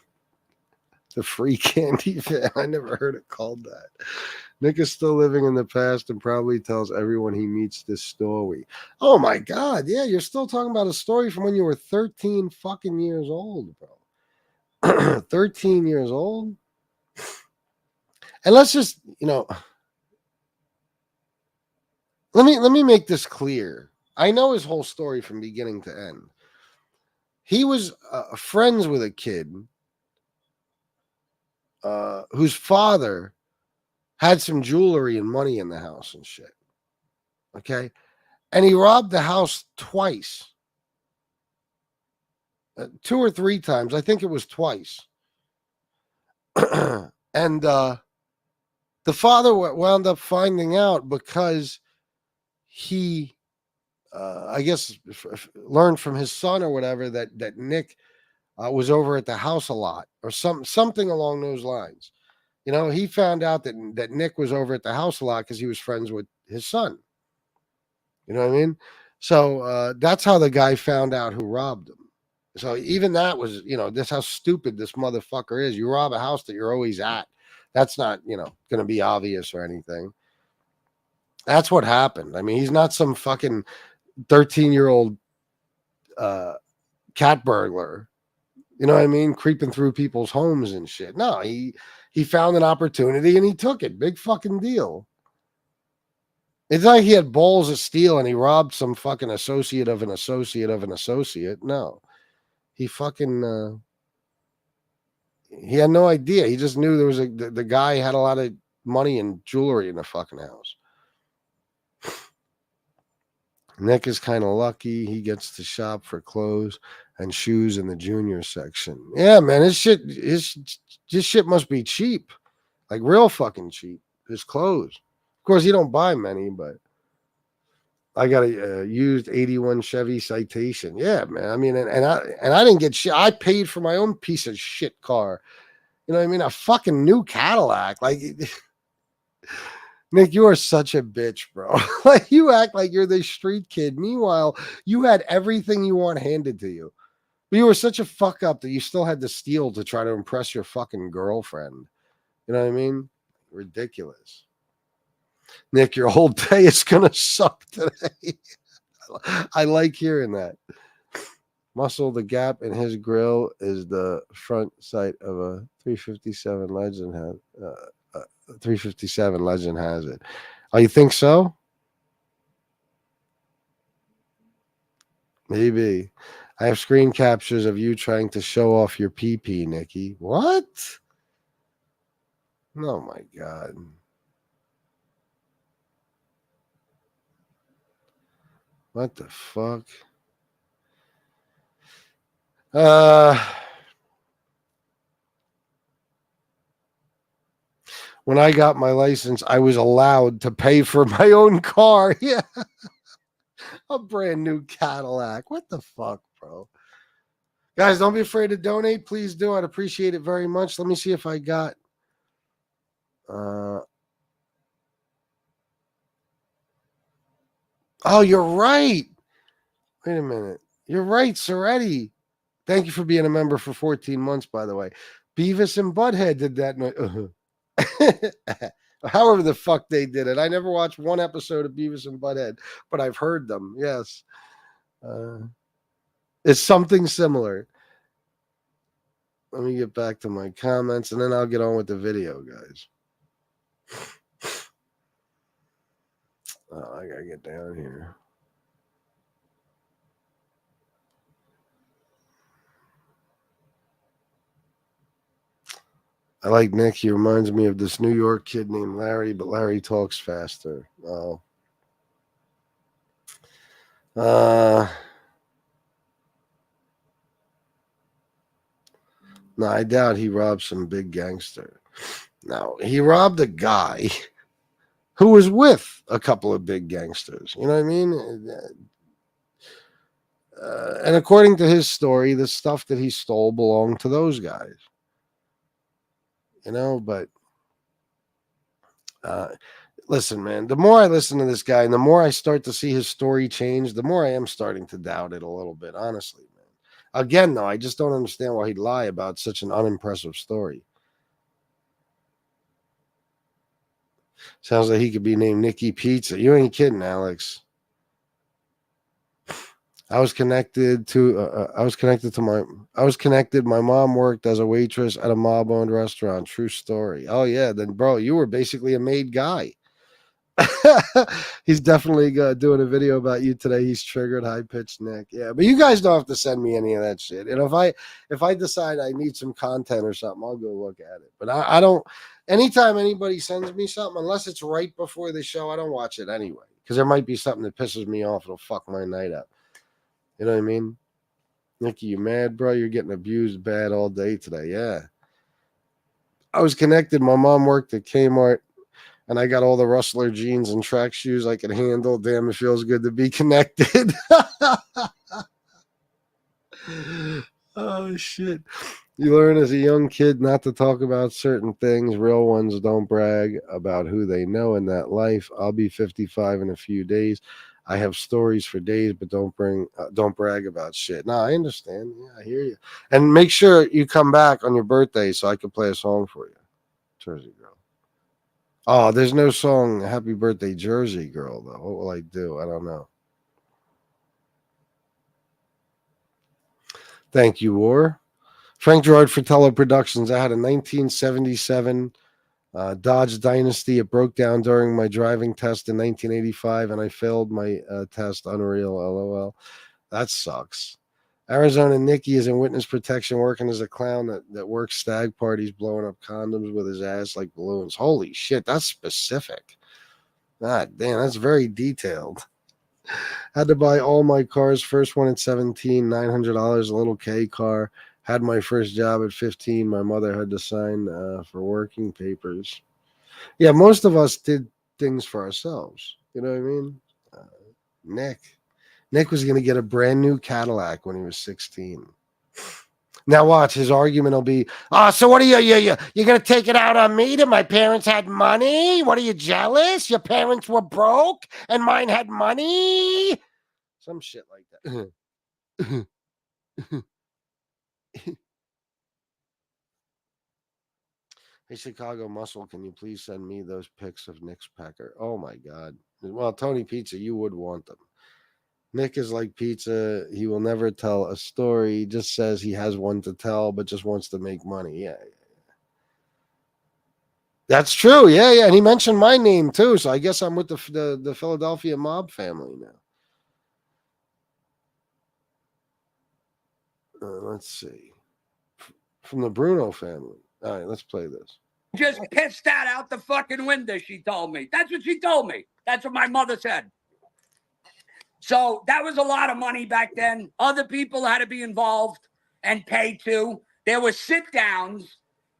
The free candy van. I never heard it called that. Nick is still living in the past and probably tells everyone he meets this story. Oh my God. Yeah, you're still talking about a story from when you were 13 fucking years old, bro. 13 years old? And let's just, let me make this clear. I know his whole story from beginning to end. He was friends with a kid whose father had some jewelry and money in the house and shit. Okay. And he robbed the house twice. 2 or 3 times. I think it was twice. And the father wound up finding out because he, I guess, learned from his son or whatever that Nick was over at the house a lot or something along those lines. You know, he found out that Nick was over at the house a lot because he was friends with his son. You know what I mean? So that's how the guy found out who robbed him. So even that was, that's how stupid this motherfucker is. You rob a house that you're always at. That's not, going to be obvious or anything. That's what happened. I mean, he's not some fucking 13-year-old cat burglar. You know what I mean? Creeping through people's homes and shit. No, he found an opportunity and he took it. Big fucking deal. It's like he had balls of steel and he robbed some fucking associate of an associate of an associate. No. He fucking he had no idea. He just knew there was the guy had a lot of money and jewelry in the fucking house. Nick is kind of lucky. He gets to shop for clothes and shoes in the junior section. Yeah, man, his shit must be cheap. Like real fucking cheap. His clothes. Of course, he don't buy many, but I got a used 81 Chevy Citation. Yeah, man. I mean, and I didn't get shit. I paid for my own piece of shit car. You know what I mean? A fucking new Cadillac. Like, Nick, you are such a bitch, bro. Like, you act like you're this street kid. Meanwhile, you had everything you want handed to you. But you were such a fuck up that you still had to steal to try to impress your fucking girlfriend. You know what I mean? Ridiculous. Nick, your whole day is going to suck today. I like hearing that. Muscle the gap in his grill is the front sight of a 357 Legend. 357 Legend has it. Oh, you think so? Maybe. I have screen captures of you trying to show off your pee-pee, Nikki. What? Oh, my God. What the fuck? When I got my license, I was allowed to pay for my own car. Yeah. A brand new Cadillac. What the fuck, bro? Guys, don't be afraid to donate. Please do. I'd appreciate it very much. Let me see if I got... oh, you're right. Wait a minute. You're right, Soretti. Thank you for being a member for 14 months, by the way. Beavis and Butthead did that. However the fuck they did it. I never watched one episode of Beavis and Butthead, but I've heard them. Yes. It's something similar. Let me get back to my comments, and then I'll get on with the video, guys. Oh, I gotta get down here. I like Nick. He reminds me of this New York kid named Larry, but Larry talks faster. Oh. No, I doubt he robbed some big gangster. No, he robbed a guy who was with a couple of big gangsters. You know what I mean? And according to his story, the stuff that he stole belonged to those guys. You know, but listen, man, the more I listen to this guy and the more I start to see his story change, the more I am starting to doubt it a little bit, honestly, man. Again, though, I just don't understand why he'd lie about such an unimpressive story. Sounds like he could be named Nicky Pizza. You ain't kidding, Alex. I was connected. My mom worked as a waitress at a mob-owned restaurant. True story. Oh yeah, then bro, you were basically a made guy. He's definitely doing a video about you today. He's triggered, high-pitched Nick. Yeah, but you guys don't have to send me any of that shit. And if I decide I need some content or something, I'll go look at it. But I don't. Anytime anybody sends me something, unless it's right before the show, I don't watch it anyway because there might be something that pisses me off. It'll fuck my night up. You know what I mean? Nicky, you mad, bro? You're getting abused bad all day today. Yeah. I was connected. My mom worked at Kmart. And I got all the Rustler jeans and track shoes I can handle. Damn, it feels good to be connected. Oh, shit. You learn as a young kid not to talk about certain things. Real ones don't brag about who they know in that life. I'll be 55 in a few days. I have stories for days, but don't brag about shit. No, I understand. Yeah, I hear you. And make sure you come back on your birthday so I can play a song for you. Jersey Girl. Oh, there's no song Happy Birthday Jersey Girl, though. What will I do? I don't know. Thank you, War. Frank Gerard Fratello Productions. I had a 1977 Dodge Dynasty. It broke down during my driving test in 1985, and I failed my test. Unreal, LOL. That sucks. Arizona Nicky is in witness protection working as a clown that works stag parties blowing up condoms with his ass like balloons. Holy shit, that's specific. God damn, that's very detailed. Had to buy all my cars. First one at 17, $900, a little K car. Had my first job at 15. My mother had to sign for working papers. Yeah, most of us did things for ourselves. You know what I mean? Nick was going to get a brand new Cadillac when he was 16. Now watch, his argument will be, so what are you're going to take it out on me that my parents had money? What are you, jealous? Your parents were broke and mine had money? Some shit like that. Hey, Chicago Muscle, can you please send me those pics of Nick's pecker? Oh, my God. Well, Tony Pizza, you would want them. Nick is like pizza. He will never tell a story. He just says he has one to tell, but just wants to make money. Yeah. That's true. Yeah. And he mentioned my name, too. So I guess I'm with the Philadelphia mob family now. Let's see. From the Bruno family. All right, let's play this. Just pissed that out the fucking window, she told me. That's what she told me. That's what my mother said. So that was a lot of money back then. Other people had to be involved and pay too. There were sit-downs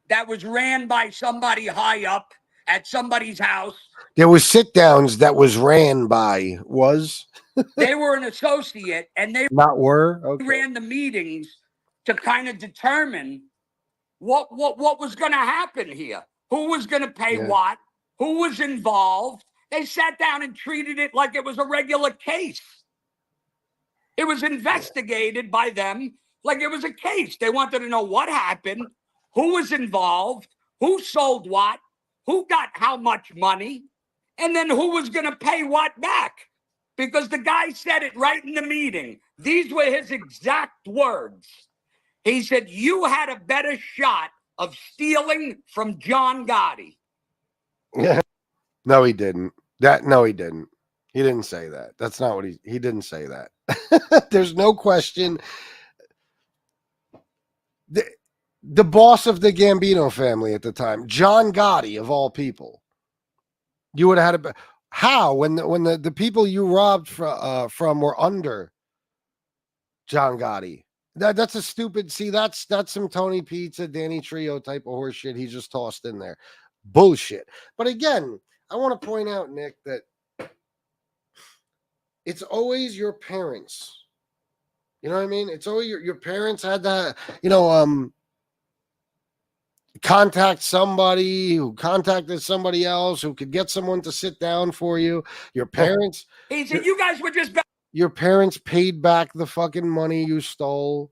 that was ran by somebody high up, at somebody's house. There was sit downs that was ran by They were an associate, and they ran the meetings to kind of determine what was going to happen here, who was going to pay what, who was involved. They sat down and treated it like it was a regular case. It was investigated by them like it was a case. They wanted to know what happened, who was involved, who sold what, who got how much money, and then who was going to pay what back. Because the guy said it right in the meeting. These were his exact words. He said, you had a better shot of stealing from John Gotti. No, he didn't. No, he didn't. He didn't say that. That's not what he didn't say that. There's no question. The boss of the Gambino family at the time, John Gotti, of all people, you would have had a how when the people you robbed from were under John Gotti. That's a stupid. See, that's some Tony Pizza, Danny Trio type of horse shit he just tossed in there. Bullshit. But again, I want to point out, Nick, that it's always your parents. You know what I mean? It's always your parents had to, contact somebody who contacted somebody else who could get someone to sit down for you. Your parents. He said, you guys were just. Your parents paid back the fucking money you stole.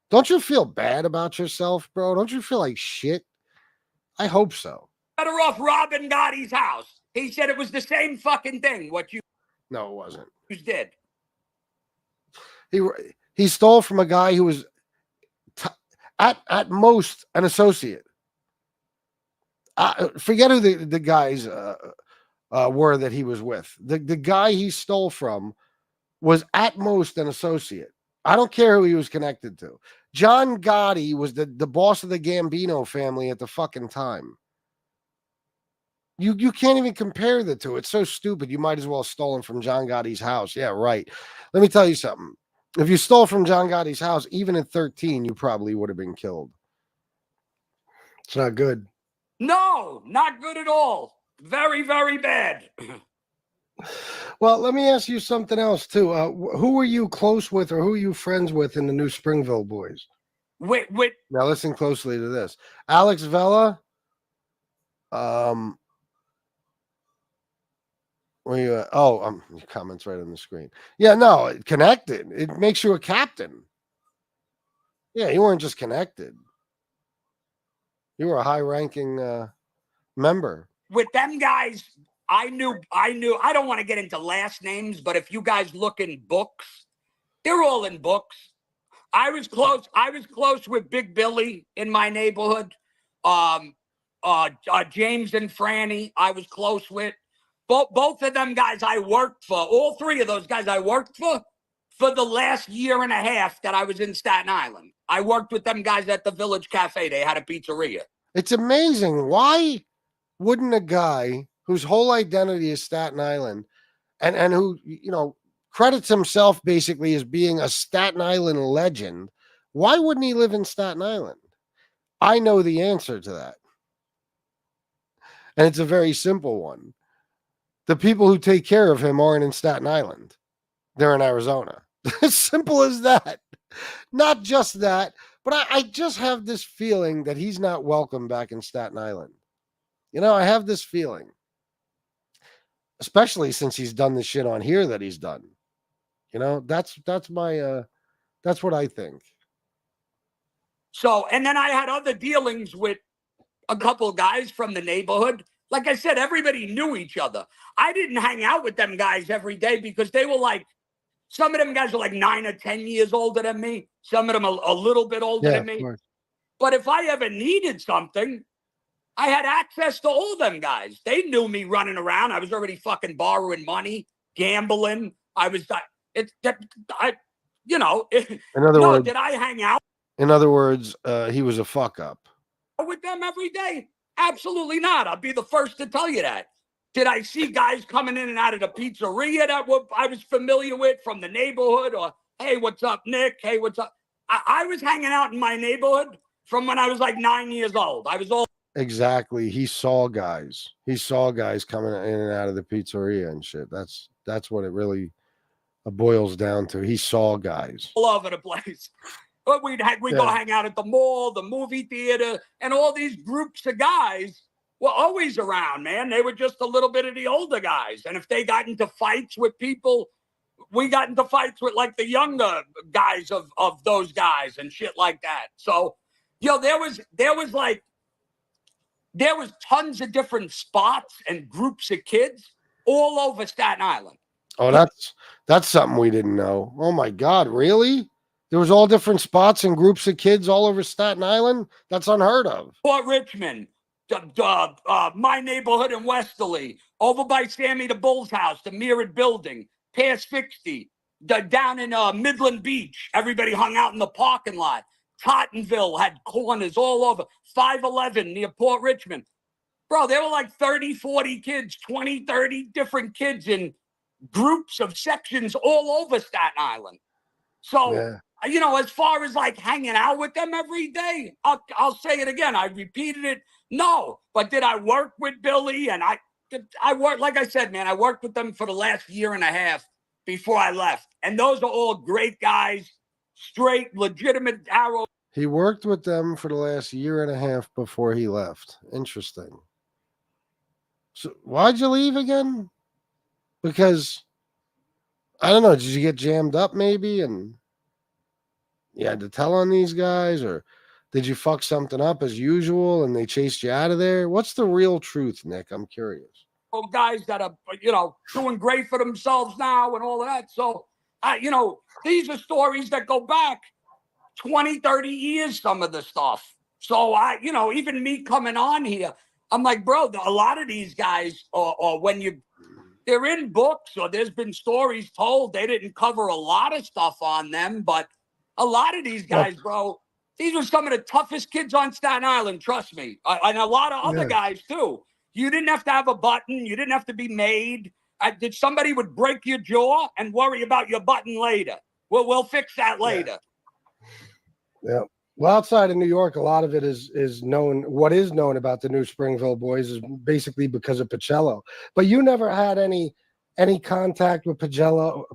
Don't you feel bad about yourself, bro? Don't you feel like shit? I hope so. Better off robbing Gotti's house. He said it was the same fucking thing. What you? No, it wasn't. Did. He stole from a guy who was at most an associate. Forget who the guys were that he was with. The guy he stole from was at most an associate. I don't care who he was connected to. John Gotti was the boss of the Gambino family at the fucking time. You can't even compare the two. It's so stupid. You might as well have stolen from John Gotti's house. Yeah, right. Let me tell you something. If you stole from John Gotti's house, even at 13, you probably would have been killed. It's not good. No, not good at all. Very, very bad. Well, let me ask you something else, too. Who were you close with or who are you friends with in the new Springville boys? Wait. Now, listen closely to this. Alex Vela. Your comments right on the screen. Yeah, no, connected. It makes you a captain. Yeah, you weren't just connected. You were a high-ranking member. With them guys, I knew. I don't want to get into last names, but if you guys look in books, they're all in books. I was close with Big Billy in my neighborhood. James and Franny, I was close with. Both of them guys I worked for. All three of those guys I worked for the last year and a half that I was in Staten Island. I worked with them guys at the Village Cafe. They had a pizzeria. It's amazing. Why wouldn't a guy whose whole identity is Staten Island and who, credits himself basically as being a Staten Island legend, why wouldn't he live in Staten Island? I know the answer to that. And it's a very simple one. The people who take care of him aren't in Staten Island. They're in Arizona. As simple as that. Not just that, but I just have this feeling that he's not welcome back in Staten Island. I have this feeling. Especially since he's done the shit on here that he's done. That's what I think. So, and then I had other dealings with a couple of guys from the neighborhood. Like I said, everybody knew each other. I didn't hang out with them guys every day because they were like, some of them guys were like 9 or 10 years older than me. Some of them a little bit older than me. But if I ever needed something, I had access to all them guys. They knew me running around. I was already fucking borrowing money, gambling. I was, in other words, did I hang out? In other words, he was a fuck up. With them every day? Absolutely not. I'll be the first to tell you that. Did I see guys coming in and out of the pizzeria that I was familiar with from the neighborhood? Or, hey, what's up, Nick? Hey, what's up? I was hanging out in my neighborhood from when I was like 9 years old. I was all Exactly. He saw guys. He saw guys coming in and out of the pizzeria and shit. That's what it really boils down to. He saw guys. All over the place. But we'd go hang out at the mall, the movie theater, and all these groups of guys were always around, man. They were just a little bit of the older guys. And if they got into fights with people, we got into fights with like the younger guys of those guys and shit like that. So, there was tons of different spots and groups of kids all over Staten Island. Oh, that's something we didn't know. Oh my God, really? There was all different spots and groups of kids all over Staten Island? That's unheard of. Port Richmond, my neighborhood in Westerly, over by Sammy the Bull's house, the mirrored building, past 60, down in Midland Beach. Everybody hung out in the parking lot. Tottenville had corners all over. 511 near Port Richmond. Bro, there were like 30, 40 kids, 20, 30 different kids in groups of sections all over Staten Island. So, as far as like hanging out with them every day, I'll say it again. I repeated it. No, but did I work with Billy? And I worked, like I said, man, I worked with them for the last year and a half before I left. And those are all great guys, straight, legitimate arrow. He worked with them for the last year and a half before he left. Interesting. So why'd you leave again? Because, I don't know, did you get jammed up maybe and you had to tell on these guys, or did you fuck something up as usual and they chased you out of there? What's the real truth, Nick? I'm curious. Guys that are, doing great for themselves now and all of that. So, these are stories that go back 20, 30 years, some of the stuff. So, even me coming on here, I'm like, bro, a lot of these guys, or when they're in books or there's been stories told, they didn't cover a lot of stuff on them, but a lot of these guys, bro, these were some of the toughest kids on Staten Island, trust me. And a lot of other guys, too. You didn't have to have a button. You didn't have to be made. Somebody would break your jaw and worry about your button later. We'll fix that later. Yeah. Well, outside of New York, a lot of it is known. What is known about the New Springville boys is basically because of Pacello. But you never had any contact with Pacello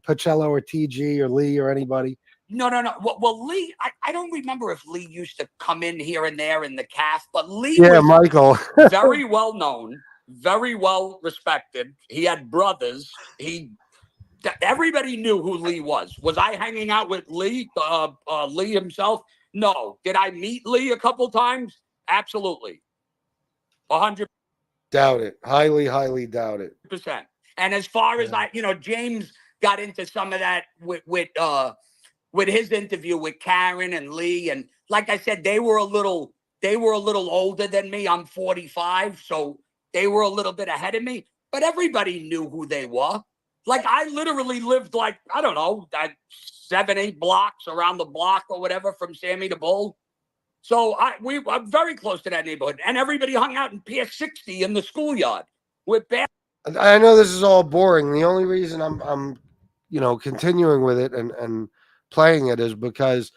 or TG or Lee or anybody? No. Well, Lee, I don't remember if Lee used to come in here and there in the calf, but Lee was Michael. very well known, very well respected. He had brothers. Everybody knew who Lee was. Was I hanging out with Lee, Lee himself? No. Did I meet Lee a couple times? Absolutely. 100%. Doubt it. Highly, highly doubt it. And as far as James got into some of that with his interview with Karen and Lee, and like I said, they were a little older than me. I'm 45, so they were a little bit ahead of me. But everybody knew who they were. Like I literally lived like, I don't know, 7-8 blocks around the block or whatever from Sammy the Bull. So I'm very close to that neighborhood, and everybody hung out in Pier 60 in the schoolyard with I know this is all boring. The only reason I'm continuing with it and playing it is because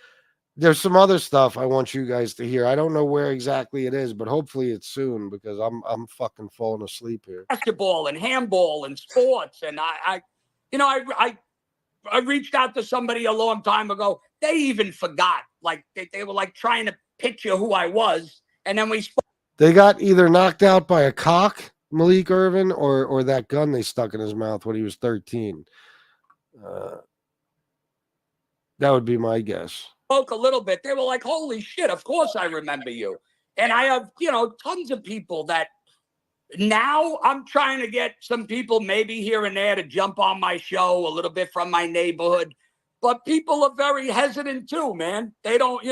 there's some other stuff I want you guys to hear. I don't know where exactly it is, but hopefully it's soon because I'm fucking falling asleep here. Basketball and handball and sports, and I reached out to somebody a long time ago. They even forgot. Like they were like trying to picture who I was, and then we spoke. They got either knocked out by a cock, Malik Irvin, or that gun they stuck in his mouth when he was 13. That would be my guess. Spoke a little bit. They were like, holy shit, of course I remember you. And I have, tons of people that now I'm trying to get some people maybe here and there to jump on my show a little bit from my neighborhood. But people are very hesitant too, man. They don't,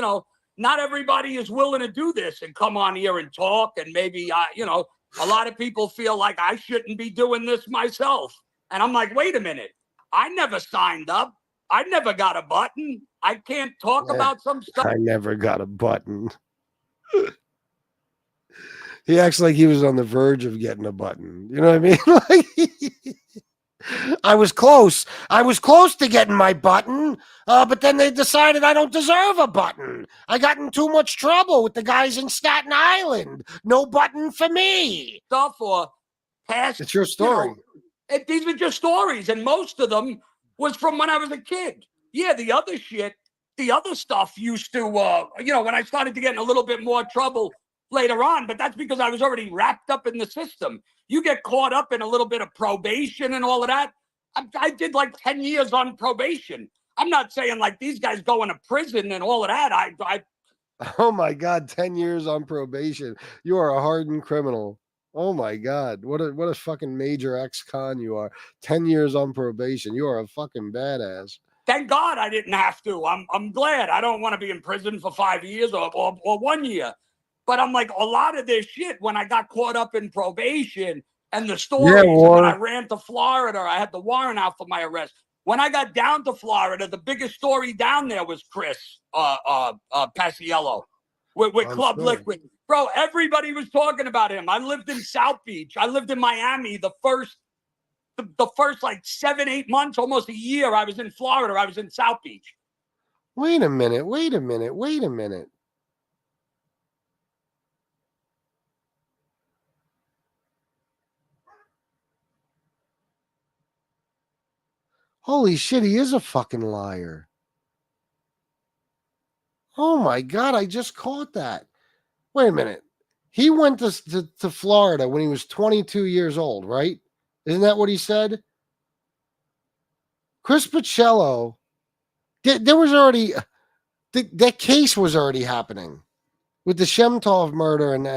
not everybody is willing to do this and come on here and talk. And maybe, a lot of people feel like I shouldn't be doing this myself. And I'm like, wait a minute. I never signed up. I never got a button. I can't talk about some stuff. I never got a button. He acts like he was on the verge of getting a button. You know what I mean? I was close. I was close to getting my button, but then they decided I don't deserve a button. I got in too much trouble with the guys in Staten Island. No button for me. Stuff or past. It's your story. These were just stories, and most of them was from when I was a kid. Yeah, the other shit, the other stuff used to, when I started to get in a little bit more trouble later on, but that's because I was already wrapped up in the system. You get caught up in a little bit of probation and all of that. I did like 10 years on probation. I'm not saying like these guys going to prison and all of that. Oh my God, 10 years on probation. You are a hardened criminal. Oh my God. What a fucking major ex-con you are. 10 years on probation. You are a fucking badass. Thank God I didn't have to. I'm glad. I don't want to be in prison for 5 years or 1 year. But I'm like, a lot of this shit, when I got caught up in probation and the stories, and then I ran to Florida, I had the warrant out for my arrest. When I got down to Florida, the biggest story down there was Chris Paciello with Club Liquid. Bro, everybody was talking about him. I lived in South Beach. I lived in Miami the first like 7-8 months, almost a year. I was in Florida. I was in South Beach. Wait a minute. Holy shit, he is a fucking liar. Oh my God, I just caught that. Wait a minute. He went to Florida when he was 22 years old, right? Isn't that what he said? Chris Pacello, there was already, that case was already happening with the Shemtov murder and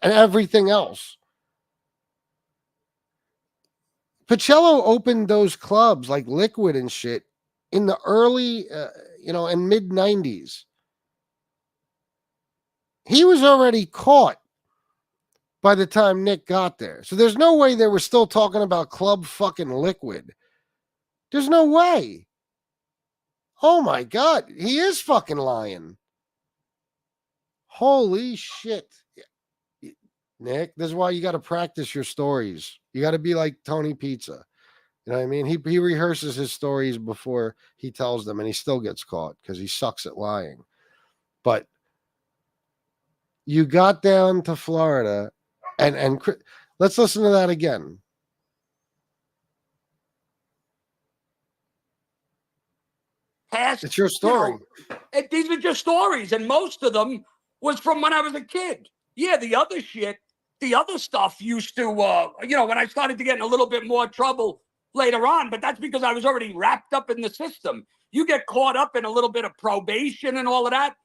everything else. Pacello opened those clubs like Liquid and shit in the early, and mid 90s. He was already caught by the time Nick got there. So there's no way they were still talking about Club fucking Liquid. There's no way. Oh my God. He is fucking lying. Holy shit. Nick, this is why you got to practice your stories. You got to be like Tony Pizza. You know what I mean? He rehearses his stories before he tells them, and he still gets caught because he sucks at lying. But you got down to Florida, and let's listen to that again. It's your story. These were just stories, and most of them was from when I was a kid. Yeah, the other shit, the other stuff used to, when I started to get in a little bit more trouble later on, but that's because I was already wrapped up in the system. You get caught up in a little bit of probation and all of that.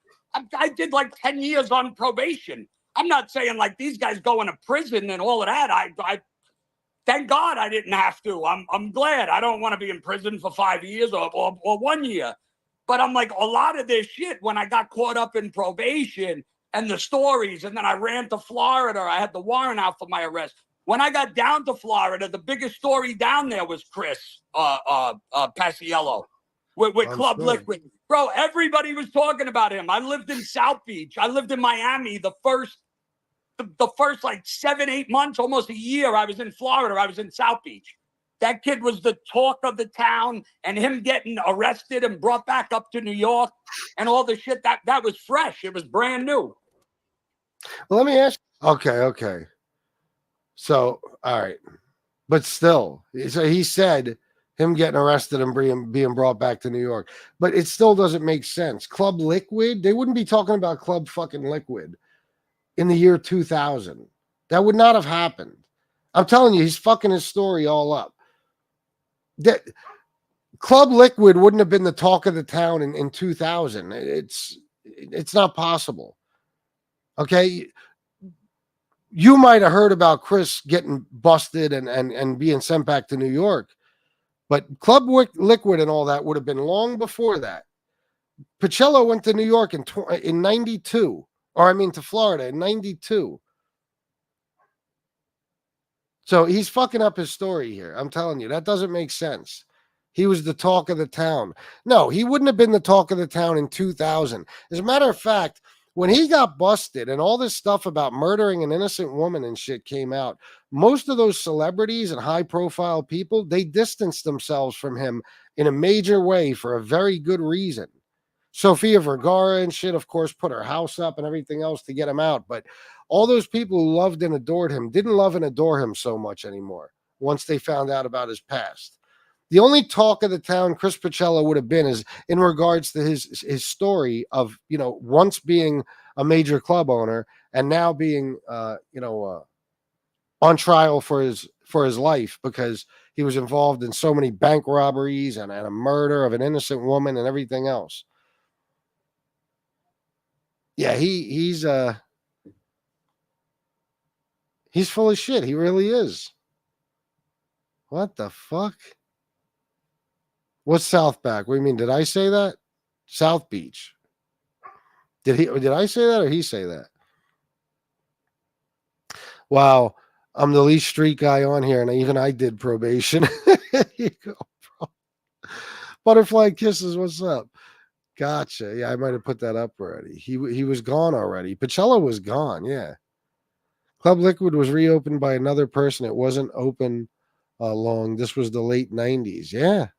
I did like 10 years on probation. I'm not saying like these guys going to prison and all of that. I thank God I didn't have to. I'm glad. I don't want to be in prison for 5 years or 1 year. But I'm like, a lot of this shit, when I got caught up in probation and the stories, and then I ran to Florida, I had the warrant out for my arrest. When I got down to Florida, the biggest story down there was Chris Paciello with Club Liquid. Bro, everybody was talking about him. I lived in South Beach. I lived in Miami the first like 7-8 months, almost a year. I was in Florida. I was in South Beach. That kid was the talk of the town, and him getting arrested and brought back up to New York and all the shit, that was fresh. It was brand new. Well, let me ask. Okay. So, all right. But still, so he said him getting arrested and being brought back to New York. But it still doesn't make sense. Club Liquid, they wouldn't be talking about Club fucking Liquid in the year 2000. That would not have happened. I'm telling you, he's fucking his story all up. That Club Liquid wouldn't have been the talk of the town in 2000. It's not possible. Okay. You might have heard about Chris getting busted and being sent back to New York, but Club Liquid and all that would have been long before that. Pacello went to New York in 92, or I mean to Florida in 92. So he's fucking up his story here. I'm telling you, that doesn't make sense. He was the talk of the town. No, he wouldn't have been the talk of the town in 2000. As a matter of fact, when he got busted and all this stuff about murdering an innocent woman and shit came out, most of those celebrities and high profile people, they distanced themselves from him in a major way for a very good reason. Sofia Vergara and shit, of course, put her house up and everything else to get him out. But all those people who loved and adored him didn't love and adore him so much anymore once they found out about his past. The only talk of the town Chris Pacello would have been is in regards to his story of, once being a major club owner and now being, on trial for his life because he was involved in so many bank robberies and a murder of an innocent woman and everything else. Yeah, he's full of shit. He really is. What the fuck? What's Southback? What do you mean? Did I say that? South Beach. Did I say that or he say that? Wow, I'm the least street guy on here, and even I did probation. There you go, bro. Butterfly Kisses, what's up? Gotcha. Yeah, I might have put that up already. He was gone already. Pacello was gone, yeah. Club Liquid was reopened by another person. It wasn't open long. This was the late 90s. Yeah.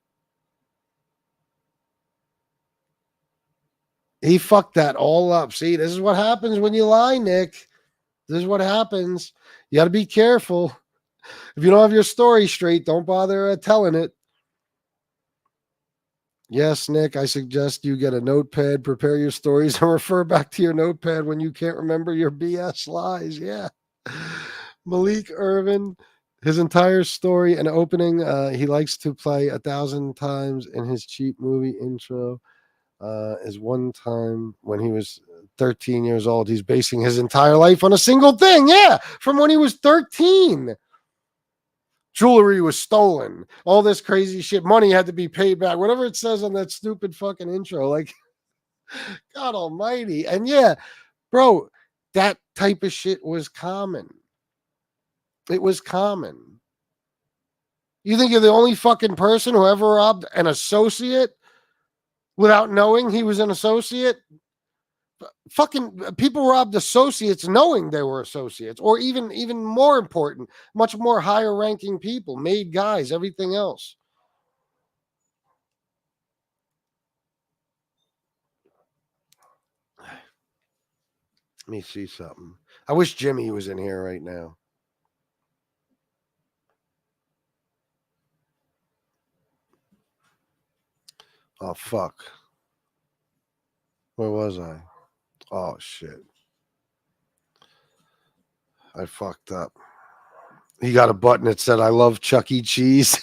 He fucked that all up. See, this is what happens when you lie, Nick. This is what happens. You got to be careful. If you don't have your story straight, don't bother telling it. Yes, Nick, I suggest you get a notepad, prepare your stories, and refer back to your notepad when you can't remember your BS lies. Yeah. Malik Irvin, his entire story and opening, he likes to play 1,000 times in his cheap movie intro. Is one time when he was 13 years old. He's basing his entire life on a single thing. Yeah, from when he was 13. Jewelry was stolen. All this crazy shit. Money had to be paid back. Whatever it says on that stupid fucking intro. Like, God almighty. And yeah, bro, that type of shit was common. It was common. You think you're the only fucking person who ever robbed an associate without knowing he was an associate? Fucking people robbed associates knowing they were associates, or even more important, much more higher ranking people, made guys, everything else. Let me see something. I wish Jimmy was in here right now. Oh, fuck. Where was I? Oh, shit. I fucked up. He got a button that said, I love Chuck E. Cheese.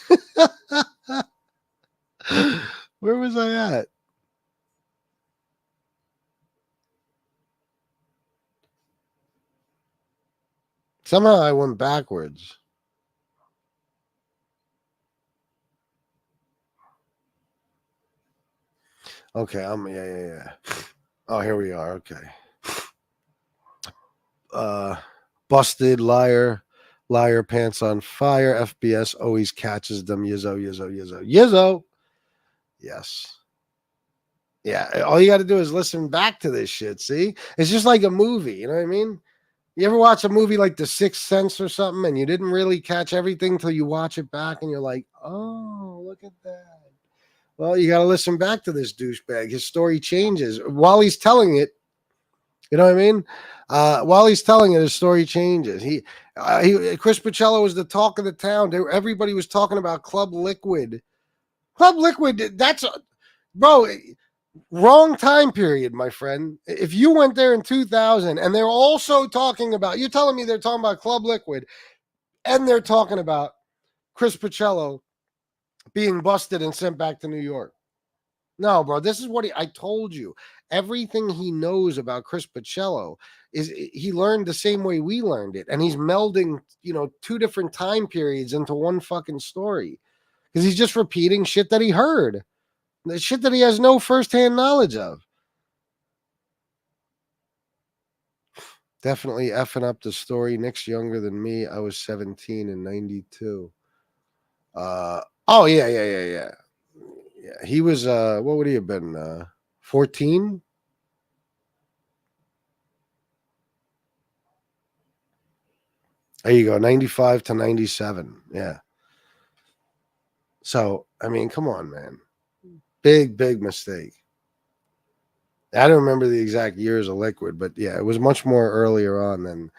Where was I at? Somehow I went backwards. Okay, yeah. Oh, here we are. Okay. Busted, liar, pants on fire. FBS always catches them. Yizzo. Yes. Yeah, all you got to do is listen back to this shit, see? It's just like a movie, you know what I mean? You ever watch a movie like The Sixth Sense or something and you didn't really catch everything till you watch it back and you're like, oh, look at that. Well, you got to listen back to this douchebag. His story changes while he's telling it. You know what I mean? While he's telling it, his story changes. Chris Pacello was the talk of the town. Everybody was talking about Club Liquid. Club Liquid, bro, wrong time period, my friend. If you went there in 2000 and they're also talking about, you're telling me they're talking about Club Liquid and they're talking about Chris Pacello being busted and sent back to New York. No, bro, this is what I told you. Everything he knows about Chris Pacello is he learned the same way we learned it. And he's melding, two different time periods into one fucking story. Because he's just repeating shit that he heard. The shit that he has no firsthand knowledge of. Definitely effing up the story. Nick's younger than me. I was 17 in 92. Oh, yeah. Yeah, he was, what would he have been? 14? There you go, 95 to 97. Yeah. So, I mean, come on, man. Big mistake. I don't remember the exact years of Liquid, but yeah, it was much more earlier on than,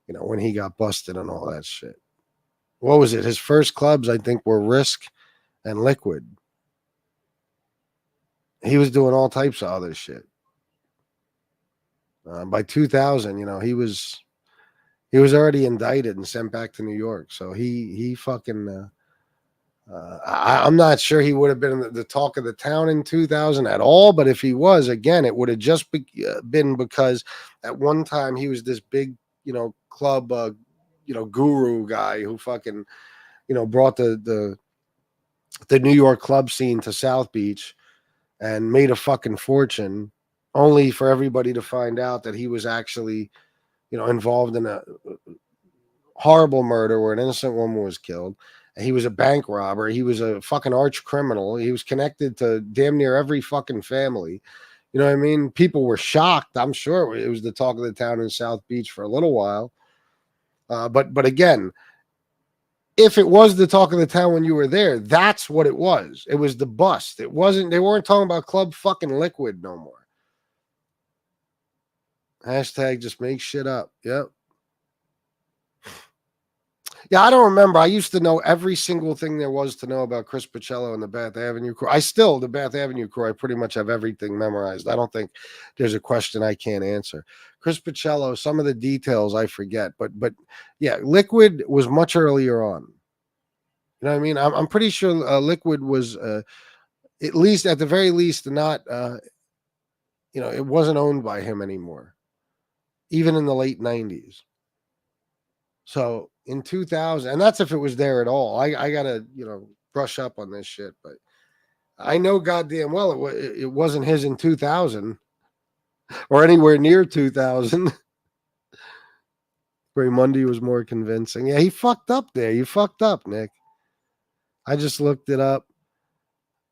when he got busted and all that shit. What was it? His first clubs, I think, were Risk and Liquid. He was doing all types of other shit. By 2000, he was already indicted and sent back to New York. So he fucking. I'm not sure he would have been the talk of the town in 2000 at all. But if he was, again, it would have just been because at one time he was this big, club, guru guy who fucking, brought the New York club scene to South Beach and made a fucking fortune, only for everybody to find out that he was actually, involved in a horrible murder where an innocent woman was killed. He was a bank robber. He was a fucking arch criminal. He was connected to damn near every fucking family. You know what I mean? People were shocked. I'm sure it was the talk of the town in South Beach for a little while. But again, if it was the talk of the town when you were there, that's what it was. It was the bust. It wasn't. They weren't talking about Club fucking Liquid no more. Hashtag just make shit up. Yep. Yeah, I don't remember. I used to know every single thing there was to know about Chris Pacello and the Bath Avenue crew. The Bath Avenue crew, I pretty much have everything memorized. I don't think there's a question I can't answer. Chris Pacello, some of the details I forget, but yeah, Liquid was much earlier on. You know what I mean? I'm pretty sure Liquid was at least, at the very least, not it wasn't owned by him anymore, even in the late 90s. So in 2000, and that's if it was there at all. I gotta brush up on this shit, but I know goddamn well it wasn't his in 2000 or anywhere near 2000. Ray Mundy was more convincing. Yeah, he fucked up there. You fucked up, Nick. I just looked it up,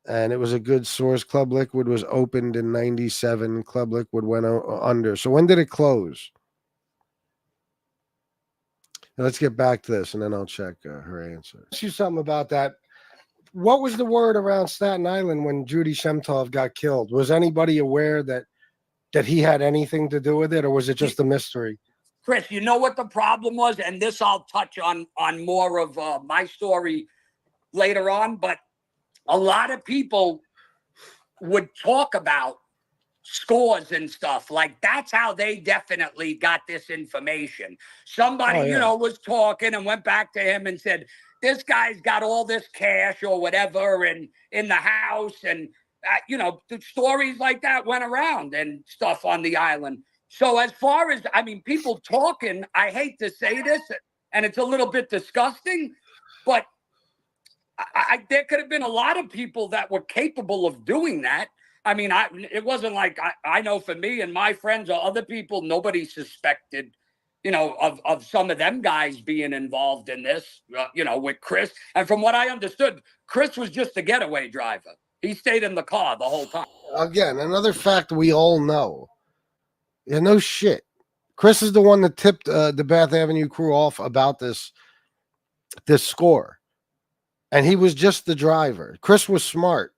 and it was a good source. Club Liquid was opened in 97. Club Liquid went under. So when did it close? Now let's get back to this, and then I'll check her answer. Ask you something about that. What was the word around Staten Island when Judy Shemtov got killed? Was anybody aware that he had anything to do with it, or was it just a mystery? Chris, you know what the problem was? And this I'll touch on more of my story later on, but a lot of people would talk about scores and stuff. Like, that's how they definitely got this information. Somebody, was talking and went back to him and said, this guy's got all this cash or whatever in the house. And, the stories like that went around and stuff on the island. So as far as, people talking, I hate to say this, and it's a little bit disgusting, but there could have been a lot of people that were capable of doing that. It wasn't like I know for me and my friends or other people, nobody suspected, of some of them guys being involved in this, with Chris. And from what I understood, Chris was just a getaway driver. He stayed in the car the whole time. Again, another fact we all know. Yeah, no shit. Chris is the one that tipped the Bath Avenue crew off about this score. And he was just the driver. Chris was smart.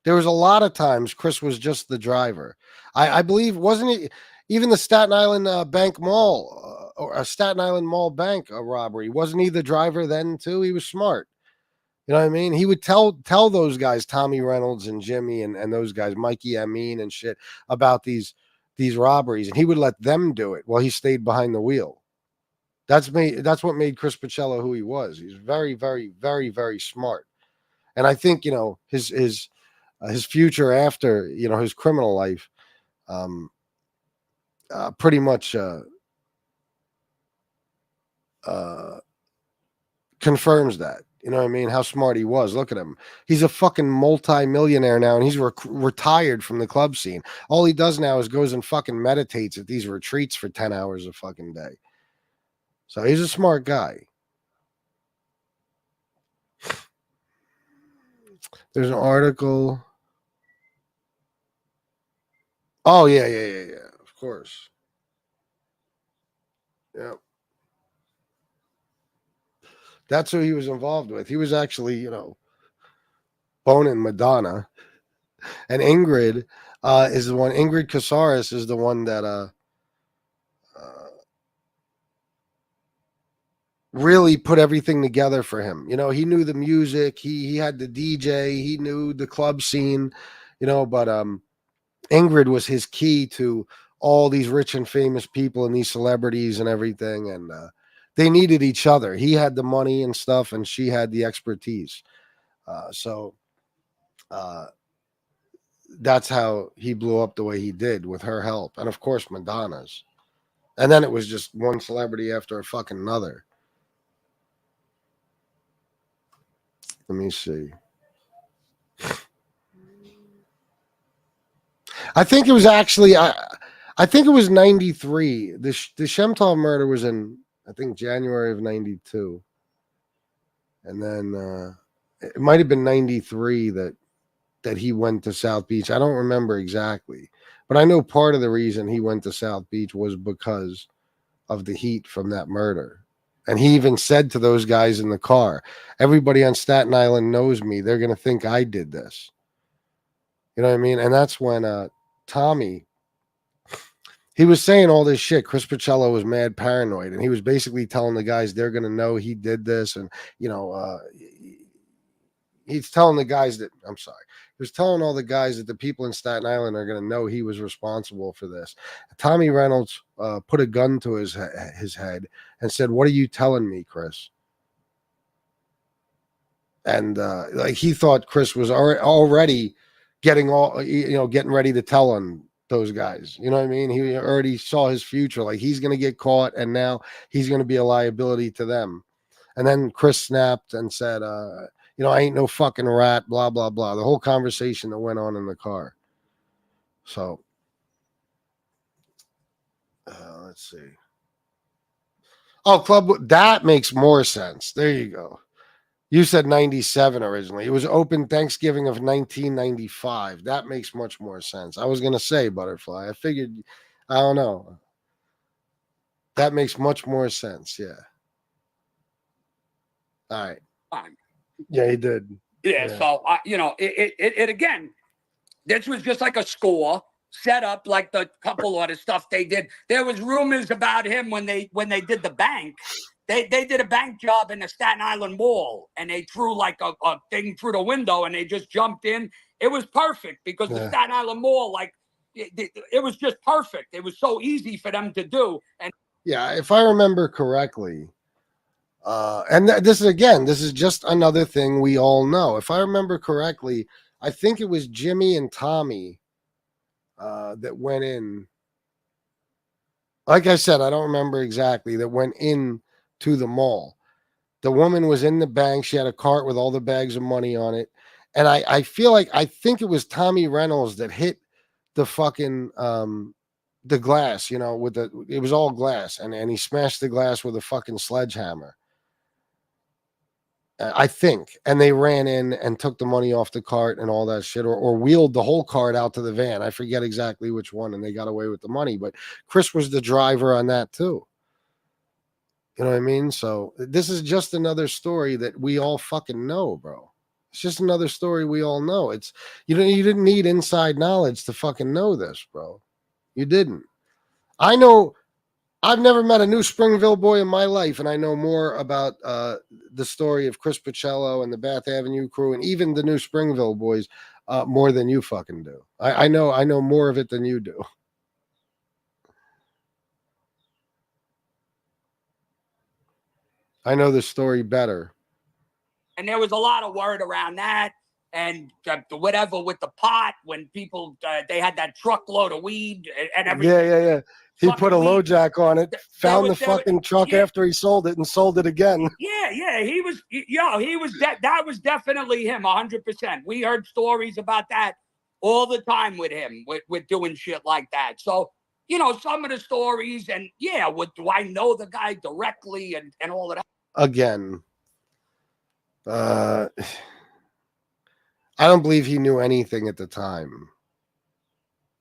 There was a lot of times Chris was just the driver. I believe, wasn't it even the Staten Island Bank Mall or a Staten Island Mall Bank robbery? Wasn't he the driver then too? He was smart. You know what I mean? He would tell those guys, Tommy Reynolds and Jimmy and those guys, Mikey Amin and shit, about these robberies, and he would let them do it while he stayed behind the wheel. That's what made Chris Pacello who he was. He's very, very, very, very smart. And I think, his future after, his criminal life, pretty much confirms that. You know what I mean? How smart he was. Look at him. He's a fucking multi-millionaire now, and he's retired from the club scene. All he does now is goes and fucking meditates at these retreats for 10 hours a fucking day. So he's a smart guy. There's an article. Oh, yeah. Of course. Yeah. That's who he was involved with. He was actually, boning Madonna. And Ingrid is the one. Ingrid Casares is the one that really put everything together for him. He knew the music. He had the DJ. He knew the club scene. But Ingrid was his key to all these rich and famous people and these celebrities and everything. And they needed each other. He had the money and stuff, and she had the expertise. So that's how he blew up the way he did, with her help. And of course, Madonna's. And then it was just one celebrity after a fucking another. Let me see. I think it was actually, I think it was 93. The Shemtov murder was in, I think, January of 92. And then it might have been 93 that he went to South Beach. I don't remember exactly. But I know part of the reason he went to South Beach was because of the heat from that murder. And he even said to those guys in the car, everybody on Staten Island knows me. They're going to think I did this. You know what I mean? And that's when Tommy, he was saying all this shit. Chris Pacello was mad paranoid. And he was basically telling the guys they're going to know he did this. And, he's telling the guys that, I'm sorry, he was telling all the guys that the people in Staten Island are going to know he was responsible for this. Tommy Reynolds put a gun to his head and said, "What are you telling me, Chris?" And he thought Chris was already getting ready to tell on those guys. You know what I mean? He already saw his future. Like, he's going to get caught, and now he's going to be a liability to them. And then Chris snapped and said, I ain't no fucking rat, blah, blah, blah. The whole conversation that went on in the car. So, let's see. Oh, Club, that makes more sense. There you go. You said 97 originally. It was open Thanksgiving of 1995. That makes much more sense. I was going to say Butterfly. I figured, I don't know. That makes much more sense. Yeah. All right. Yeah, he did. Yeah. So, it again, this was just like a score set up, like the couple other stuff they did. There was rumors about him when they did the bank. They did a bank job in the Staten Island Mall, and they threw like a thing through the window, and they just jumped in. It was perfect because the Staten Island Mall, it was just perfect. It was so easy for them to do. And yeah, if I remember correctly, and this is just another thing we all know. If I remember correctly, I think it was Jimmy and Tommy that went in. Like I said, I don't remember exactly, that went in to the mall. The woman was in the bank. She had a cart with all the bags of money on it. And I think it was Tommy Reynolds that hit the fucking the glass, it was all glass, and he smashed the glass with a fucking sledgehammer. I think. And they ran in and took the money off the cart and all that shit, or wheeled the whole cart out to the van. I forget exactly which one, and they got away with the money. But Chris was the driver on that too. You know what I mean? So this is just another story that we all fucking know, bro. It's just another story we all know. It's you didn't need inside knowledge to fucking know this, bro. You didn't. I know. I've never met a New Springville boy in my life, and I know more about the story of Chris Pacello and the Bath Avenue crew, and even the New Springville boys, more than you fucking do. I know more of it than you do. I know the story better. And there was a lot of word around that, and whatever with the pot, when people they had that truckload of weed and everything. Yeah. He put a low jack on it, found the fucking truck after he sold it, and sold it again. Yeah. He was that was definitely him, 100%. We heard stories about that all the time with him, with doing shit like that. So, some of the stories, and do I know the guy directly and all of that? Again, I don't believe he knew anything at the time.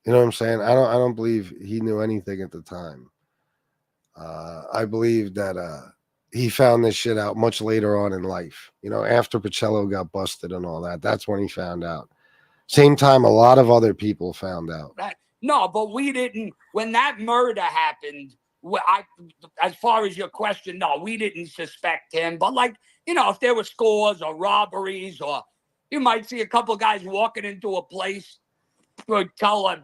You know what I'm saying? I don't believe he knew anything at the time. I believe that he found this shit out much later on in life. You know, after Pacello got busted and all that. That's when he found out. Same time, a lot of other people found out. No, but we didn't. When that murder happened, as far as your question, no, we didn't suspect him. But like, you know, if there were scores or robberies, or you might see a couple of guys walking into a place, would tell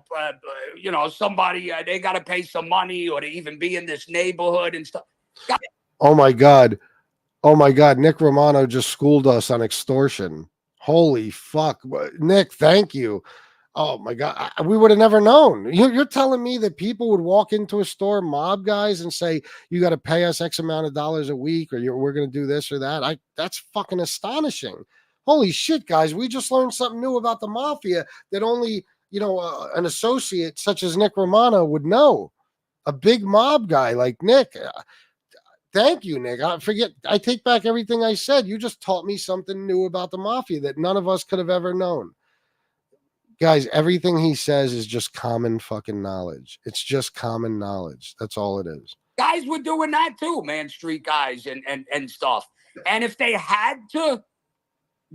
you know, somebody they got to pay some money or to even be in this neighborhood and stuff. Oh my God. Oh my God. Nick Romano just schooled us on extortion. Holy fuck. Nick, thank you. Oh my God. We would have never known. You're telling me that people would walk into a store, mob guys, and say, you got to pay us X amount of dollars a week, or we're going to do this or that. That's fucking astonishing. Holy shit, guys. We just learned something new about the mafia that only, you know, an associate such as Nick Romano would know. A big mob guy like Nick. Thank you, Nick. I take back everything I said. You just taught me something new about the mafia that none of us could have ever known. Guys, everything he says is just common fucking knowledge. It's just common knowledge. That's all it is. Guys were doing that too, man, street guys and stuff. And if they had to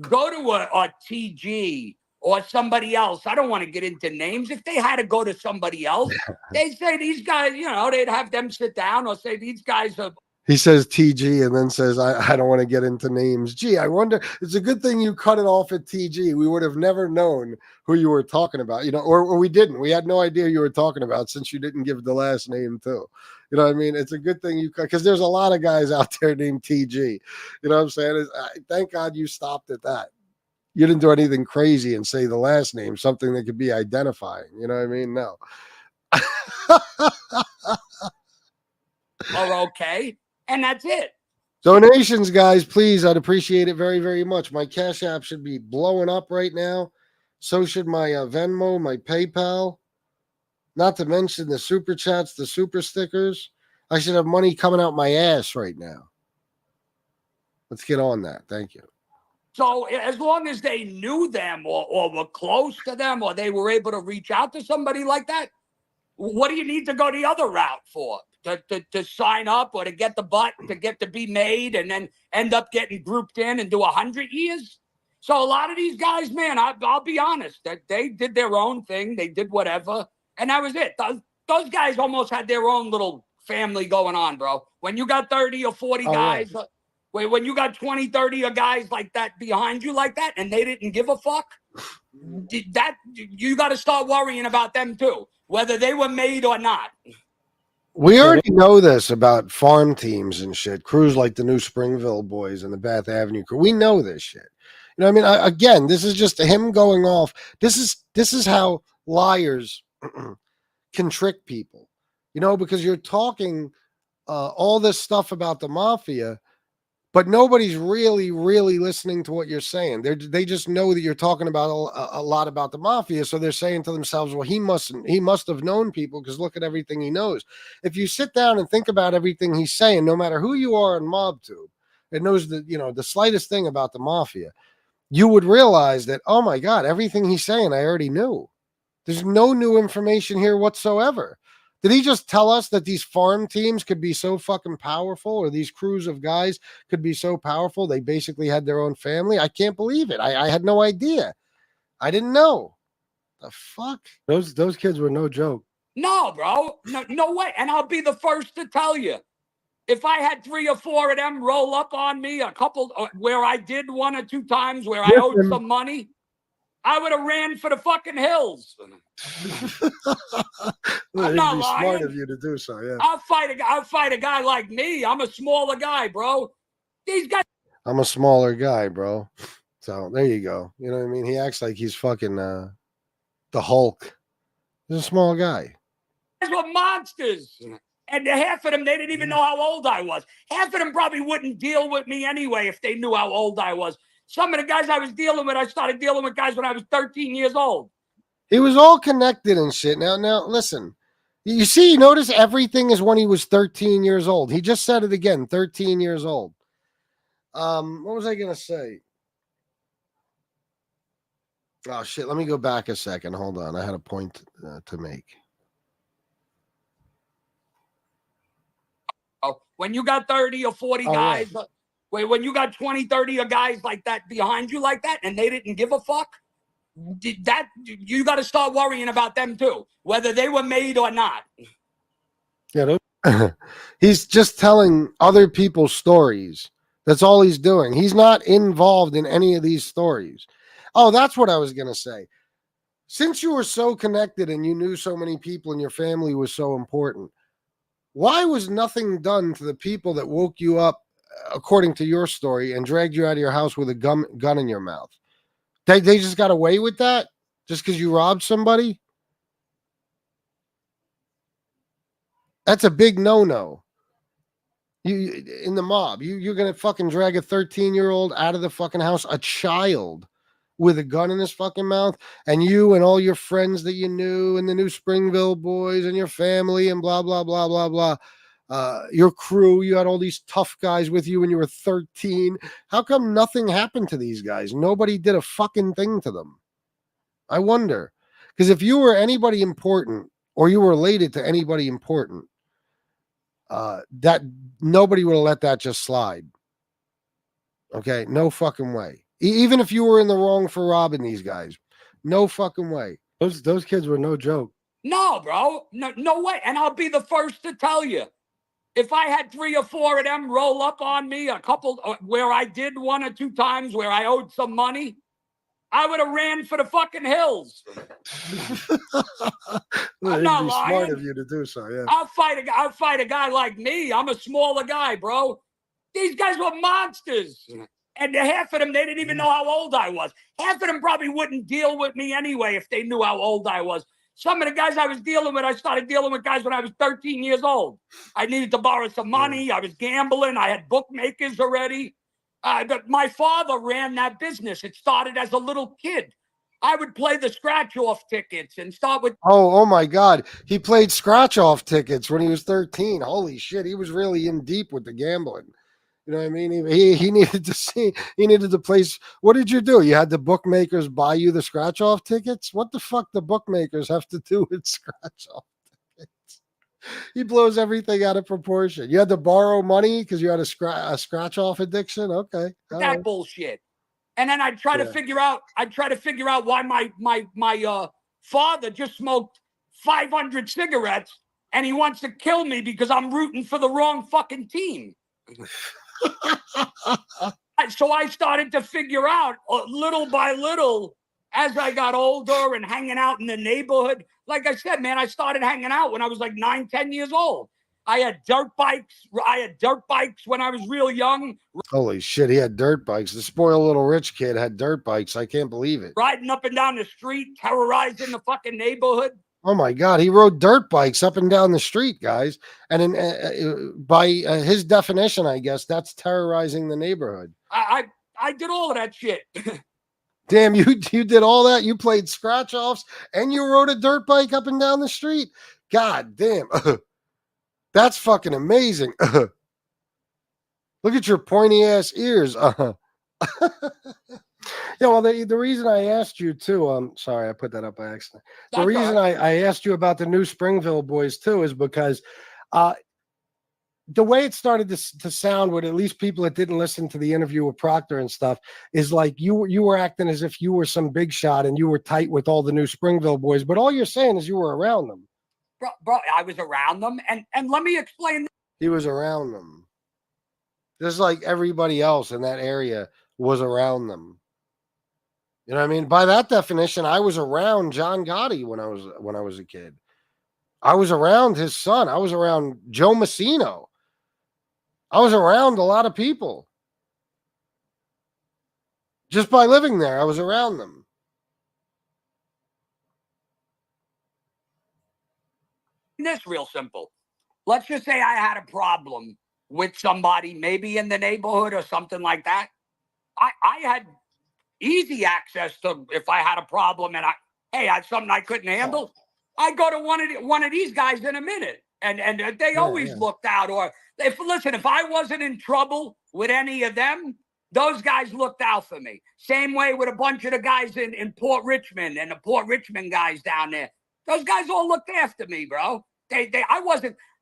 go to a TG or somebody else, I don't want to get into names. If they had to go to somebody else, they'd say these guys, you know, they'd have them sit down or say these guys are. He says TG and then says, I don't want to get into names. Gee, I wonder, it's a good thing you cut it off at TG. We would have never known who you were talking about, you know, or we didn't. We had no idea you were talking about since you didn't give the last name too. You know what I mean? It's a good thing you cut, because there's a lot of guys out there named TG. You know what I'm saying? Thank God you stopped at that. You didn't do anything crazy and say the last name, something that could be identifying. You know what I mean? No. Are okay. And that's it. Donations, guys, please. I'd appreciate it very, very much. My Cash App should be blowing up right now. So should my Venmo, my PayPal. Not to mention the super chats, the super stickers. I should have money coming out my ass right now. Let's get on that. Thank you. So as long as they knew them or were close to them or they were able to reach out to somebody like that, what do you need to go the other route for? To sign up or to get the butt, to get to be made and then end up getting grouped in and do 100 years? So a lot of these guys, man, I'll be honest, that they did their own thing. They did whatever. And that was it. Those guys almost had their own little family going on, bro. When you got 30 or 40 guys, when you got 20, 30 of guys like that behind you like that, and they didn't give a fuck, that you got to start worrying about them too, whether they were made or not. We already know this about farm teams and shit. Crews like the New Springville boys and the Bath Avenue crew. We know this shit. You know what I mean? Again, this is just him going off. This is how liars can trick people. You know, because you're talking all this stuff about the mafia, but nobody's really, really listening to what you're saying. They just know that you're talking about a lot about the mafia, so they're saying to themselves, "Well, he must have known people because look at everything he knows." If you sit down and think about everything he's saying, no matter who you are in MobTube, it knows the slightest thing about the mafia, you would realize that, oh my God, everything he's saying I already knew. There's no new information here whatsoever. Did he just tell us that these farm teams could be so fucking powerful, or these crews of guys could be so powerful they basically had their own family? I can't believe it. I had no idea. I didn't know. The fuck? Those kids were no joke. No, bro. No way. And I'll be the first to tell you. If I had 3 or 4 of them roll up on me, a couple where I did 1 or 2 times where I owed some money, I would have ran for the fucking hills. I'm not lying. Smart of you to do so, yeah. I'll fight a guy like me. I'm a smaller guy, bro. These guys. I'm a smaller guy, bro. So there you go. You know what I mean? He acts like he's fucking the Hulk. He's a small guy. These were monsters. And half of them, they didn't even know how old I was. Half of them probably wouldn't deal with me anyway if they knew how old I was. Some of the guys I was dealing with, I started dealing with guys when I was 13 years old. He was all connected and shit. Now, listen. You see, you notice everything is when he was 13 years old. He just said it again, 13 years old. What was I going to say? Oh, shit. Let me go back a second. Hold on. I had a point to make. When you got 30 or 40 guys, when you got 20, 30 of guys like that behind you like that, and they didn't give a fuck, you got to start worrying about them too, whether they were made or not. Yeah, he's just telling other people's stories. That's all he's doing. He's not involved in any of these stories. Oh, that's what I was going to say. Since you were so connected and you knew so many people and your family was so important, why was nothing done to the people that woke you up, according to your story, and dragged you out of your house with a gun in your mouth? They just got away with that just because you robbed somebody? That's a big no-no. You in the mob, you're gonna fucking drag a 13-year-old out of the fucking house, a child with a gun in his fucking mouth, and you and all your friends that you knew and the New Springville boys and your family and blah blah blah blah blah. Your crew, you had all these tough guys with you when you were 13. How come nothing happened to these guys? Nobody did a fucking thing to them. I wonder. Because if you were anybody important or you were related to anybody important, that nobody would have let that just slide. Okay, no fucking way. Even if you were in the wrong for robbing these guys, no fucking way. Those kids were no joke. No, bro, no way. And I'll be the first to tell you, if I had 3 or 4 of them roll up on me, a couple where I did 1 or 2 times where I owed some money, I would have ran for the fucking hills. I'm not lying. Smart of you to do so. Yeah. I'll fight a guy like me. I'm a smaller guy, bro. These guys were monsters. And half of them, they didn't even know how old I was. Half of them probably wouldn't deal with me anyway if they knew how old I was. Some of the guys I was dealing with, I started dealing with guys when I was 13 years old. I needed to borrow some money. I was gambling. I had bookmakers already. My father ran that business. It started as a little kid. I would play the scratch-off tickets and start with... Oh my God. He played scratch-off tickets when he was 13. Holy shit. He was really in deep with the gambling. You know what I mean? He needed to see, he needed to place. What did you do? You had the bookmakers buy you the scratch-off tickets? What the fuck the bookmakers have to do with scratch-off tickets? He blows everything out of proportion. You had to borrow money because you had a scratch-off addiction? Okay. That bullshit. And then I'd try to figure out why my father just smoked 500 cigarettes and he wants to kill me because I'm rooting for the wrong fucking team. So I started to figure out little by little as I got older and hanging out in the neighborhood. Like I said, man, I started hanging out when I was like 9, 10 years old. I had dirt bikes. When I was real young. Holy shit, he had dirt bikes. The spoiled little rich kid had dirt bikes. I can't believe it. Riding up and down the street, terrorizing the fucking neighborhood. Oh my God, he rode dirt bikes up and down the street, guys. And by his definition, I guess that's terrorizing the neighborhood. I did all of that shit. Damn, you did all that? You played scratch offs and you rode a dirt bike up and down the street? God damn. That's fucking amazing. Look at your pointy ass ears. Yeah, well, the reason I asked you too, sorry, I put that up by accident. The reason I asked you about the New Springville boys too is because the way it started to sound with at least people that didn't listen to the interview with Proctor and stuff is like you were acting as if you were some big shot and you were tight with all the New Springville boys, but all you're saying is you were around them. Bro, I was around them, and let me explain. He was around them. Just like everybody else in that area was around them. You know what I mean? By that definition, I was around John Gotti when I was a kid. I was around his son. I was around Joe Massino. I was around a lot of people. Just by living there, I was around them. This real simple. Let's just say I had a problem with somebody, maybe in the neighborhood or something like that. I had easy access to, if I had a problem and I had something I couldn't handle, I'd go to one of these guys in a minute. And they always looked out. Or if I wasn't in trouble with any of them, those guys looked out for me. Same way with a bunch of the guys in Port Richmond and the Port Richmond guys down there. Those guys all looked after me, bro. I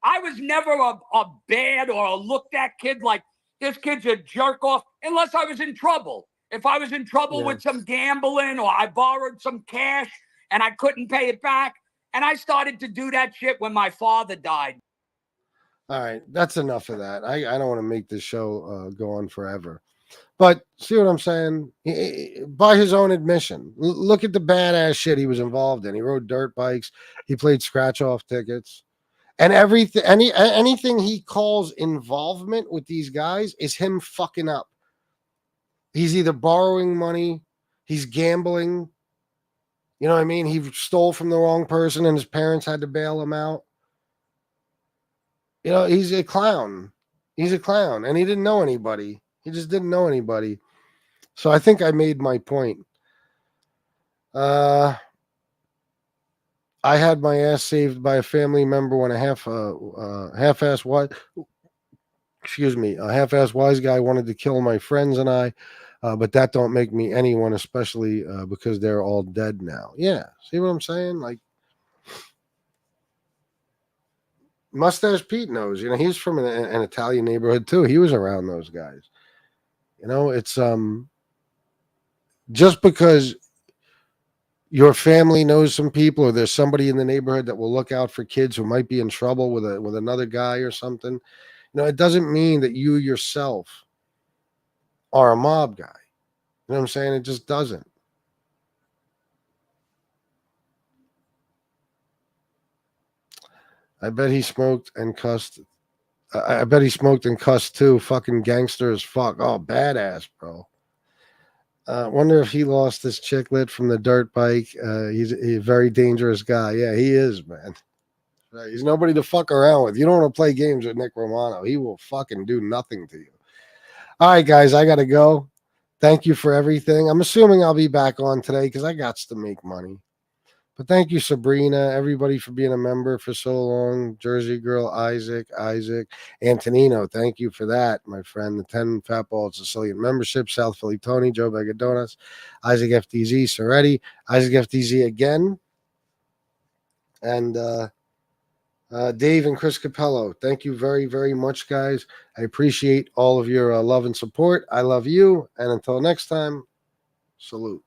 I was never a bad or a looked at kid like this kid's a jerk off unless I was in trouble. If I was in trouble with some gambling or I borrowed some cash and I couldn't pay it back, and I started to do that shit when my father died. All right, that's enough of that. I don't want to make this show go on forever. But see what I'm saying? By his own admission, look at the badass shit he was involved in. He rode dirt bikes. He played scratch-off tickets. And anything he calls involvement with these guys is him fucking up. He's either borrowing money, he's gambling. You know what I mean? He stole from the wrong person and his parents had to bail him out. You know, he's a clown. He's a clown. And he didn't know anybody. He just didn't know anybody. So I think I made my point. I had my ass saved by a family member when a half-ass wise guy wanted to kill my friends and I, but that don't make me anyone, especially because they're all dead now. Yeah, see what I'm saying? Like, Mustache Pete knows. You know, he's from an Italian neighborhood too. He was around those guys. You know, it's just because your family knows some people or there's somebody in the neighborhood that will look out for kids who might be in trouble with another guy or something. You know, it doesn't mean that you yourself are a mob guy. You know what I'm saying? It just doesn't. I bet he smoked and cussed. I bet he smoked and cussed too. Fucking gangster as fuck. Oh, badass, bro. Wonder if he lost his chicklet from the dirt bike. He's a very dangerous guy. Yeah, he is, man. Right. He's nobody to fuck around with. You don't want to play games with Nick Romano. He will fucking do nothing to you. All right, guys, I got to go. Thank you for everything. I'm assuming I'll be back on today because I got to make money. But thank you, Sabrina, everybody for being a member for so long. Jersey Girl, Isaac, Antonino, thank you for that, my friend. The 10 Fat Bald-Sicilian membership, South Philly Tony, Joe Bagadonas, Isaac FDZ, Soretti, Isaac FDZ again, and Dave and Chris Capello. Thank you very, very much, guys. I appreciate all of your love and support. I love you. And until next time, salute.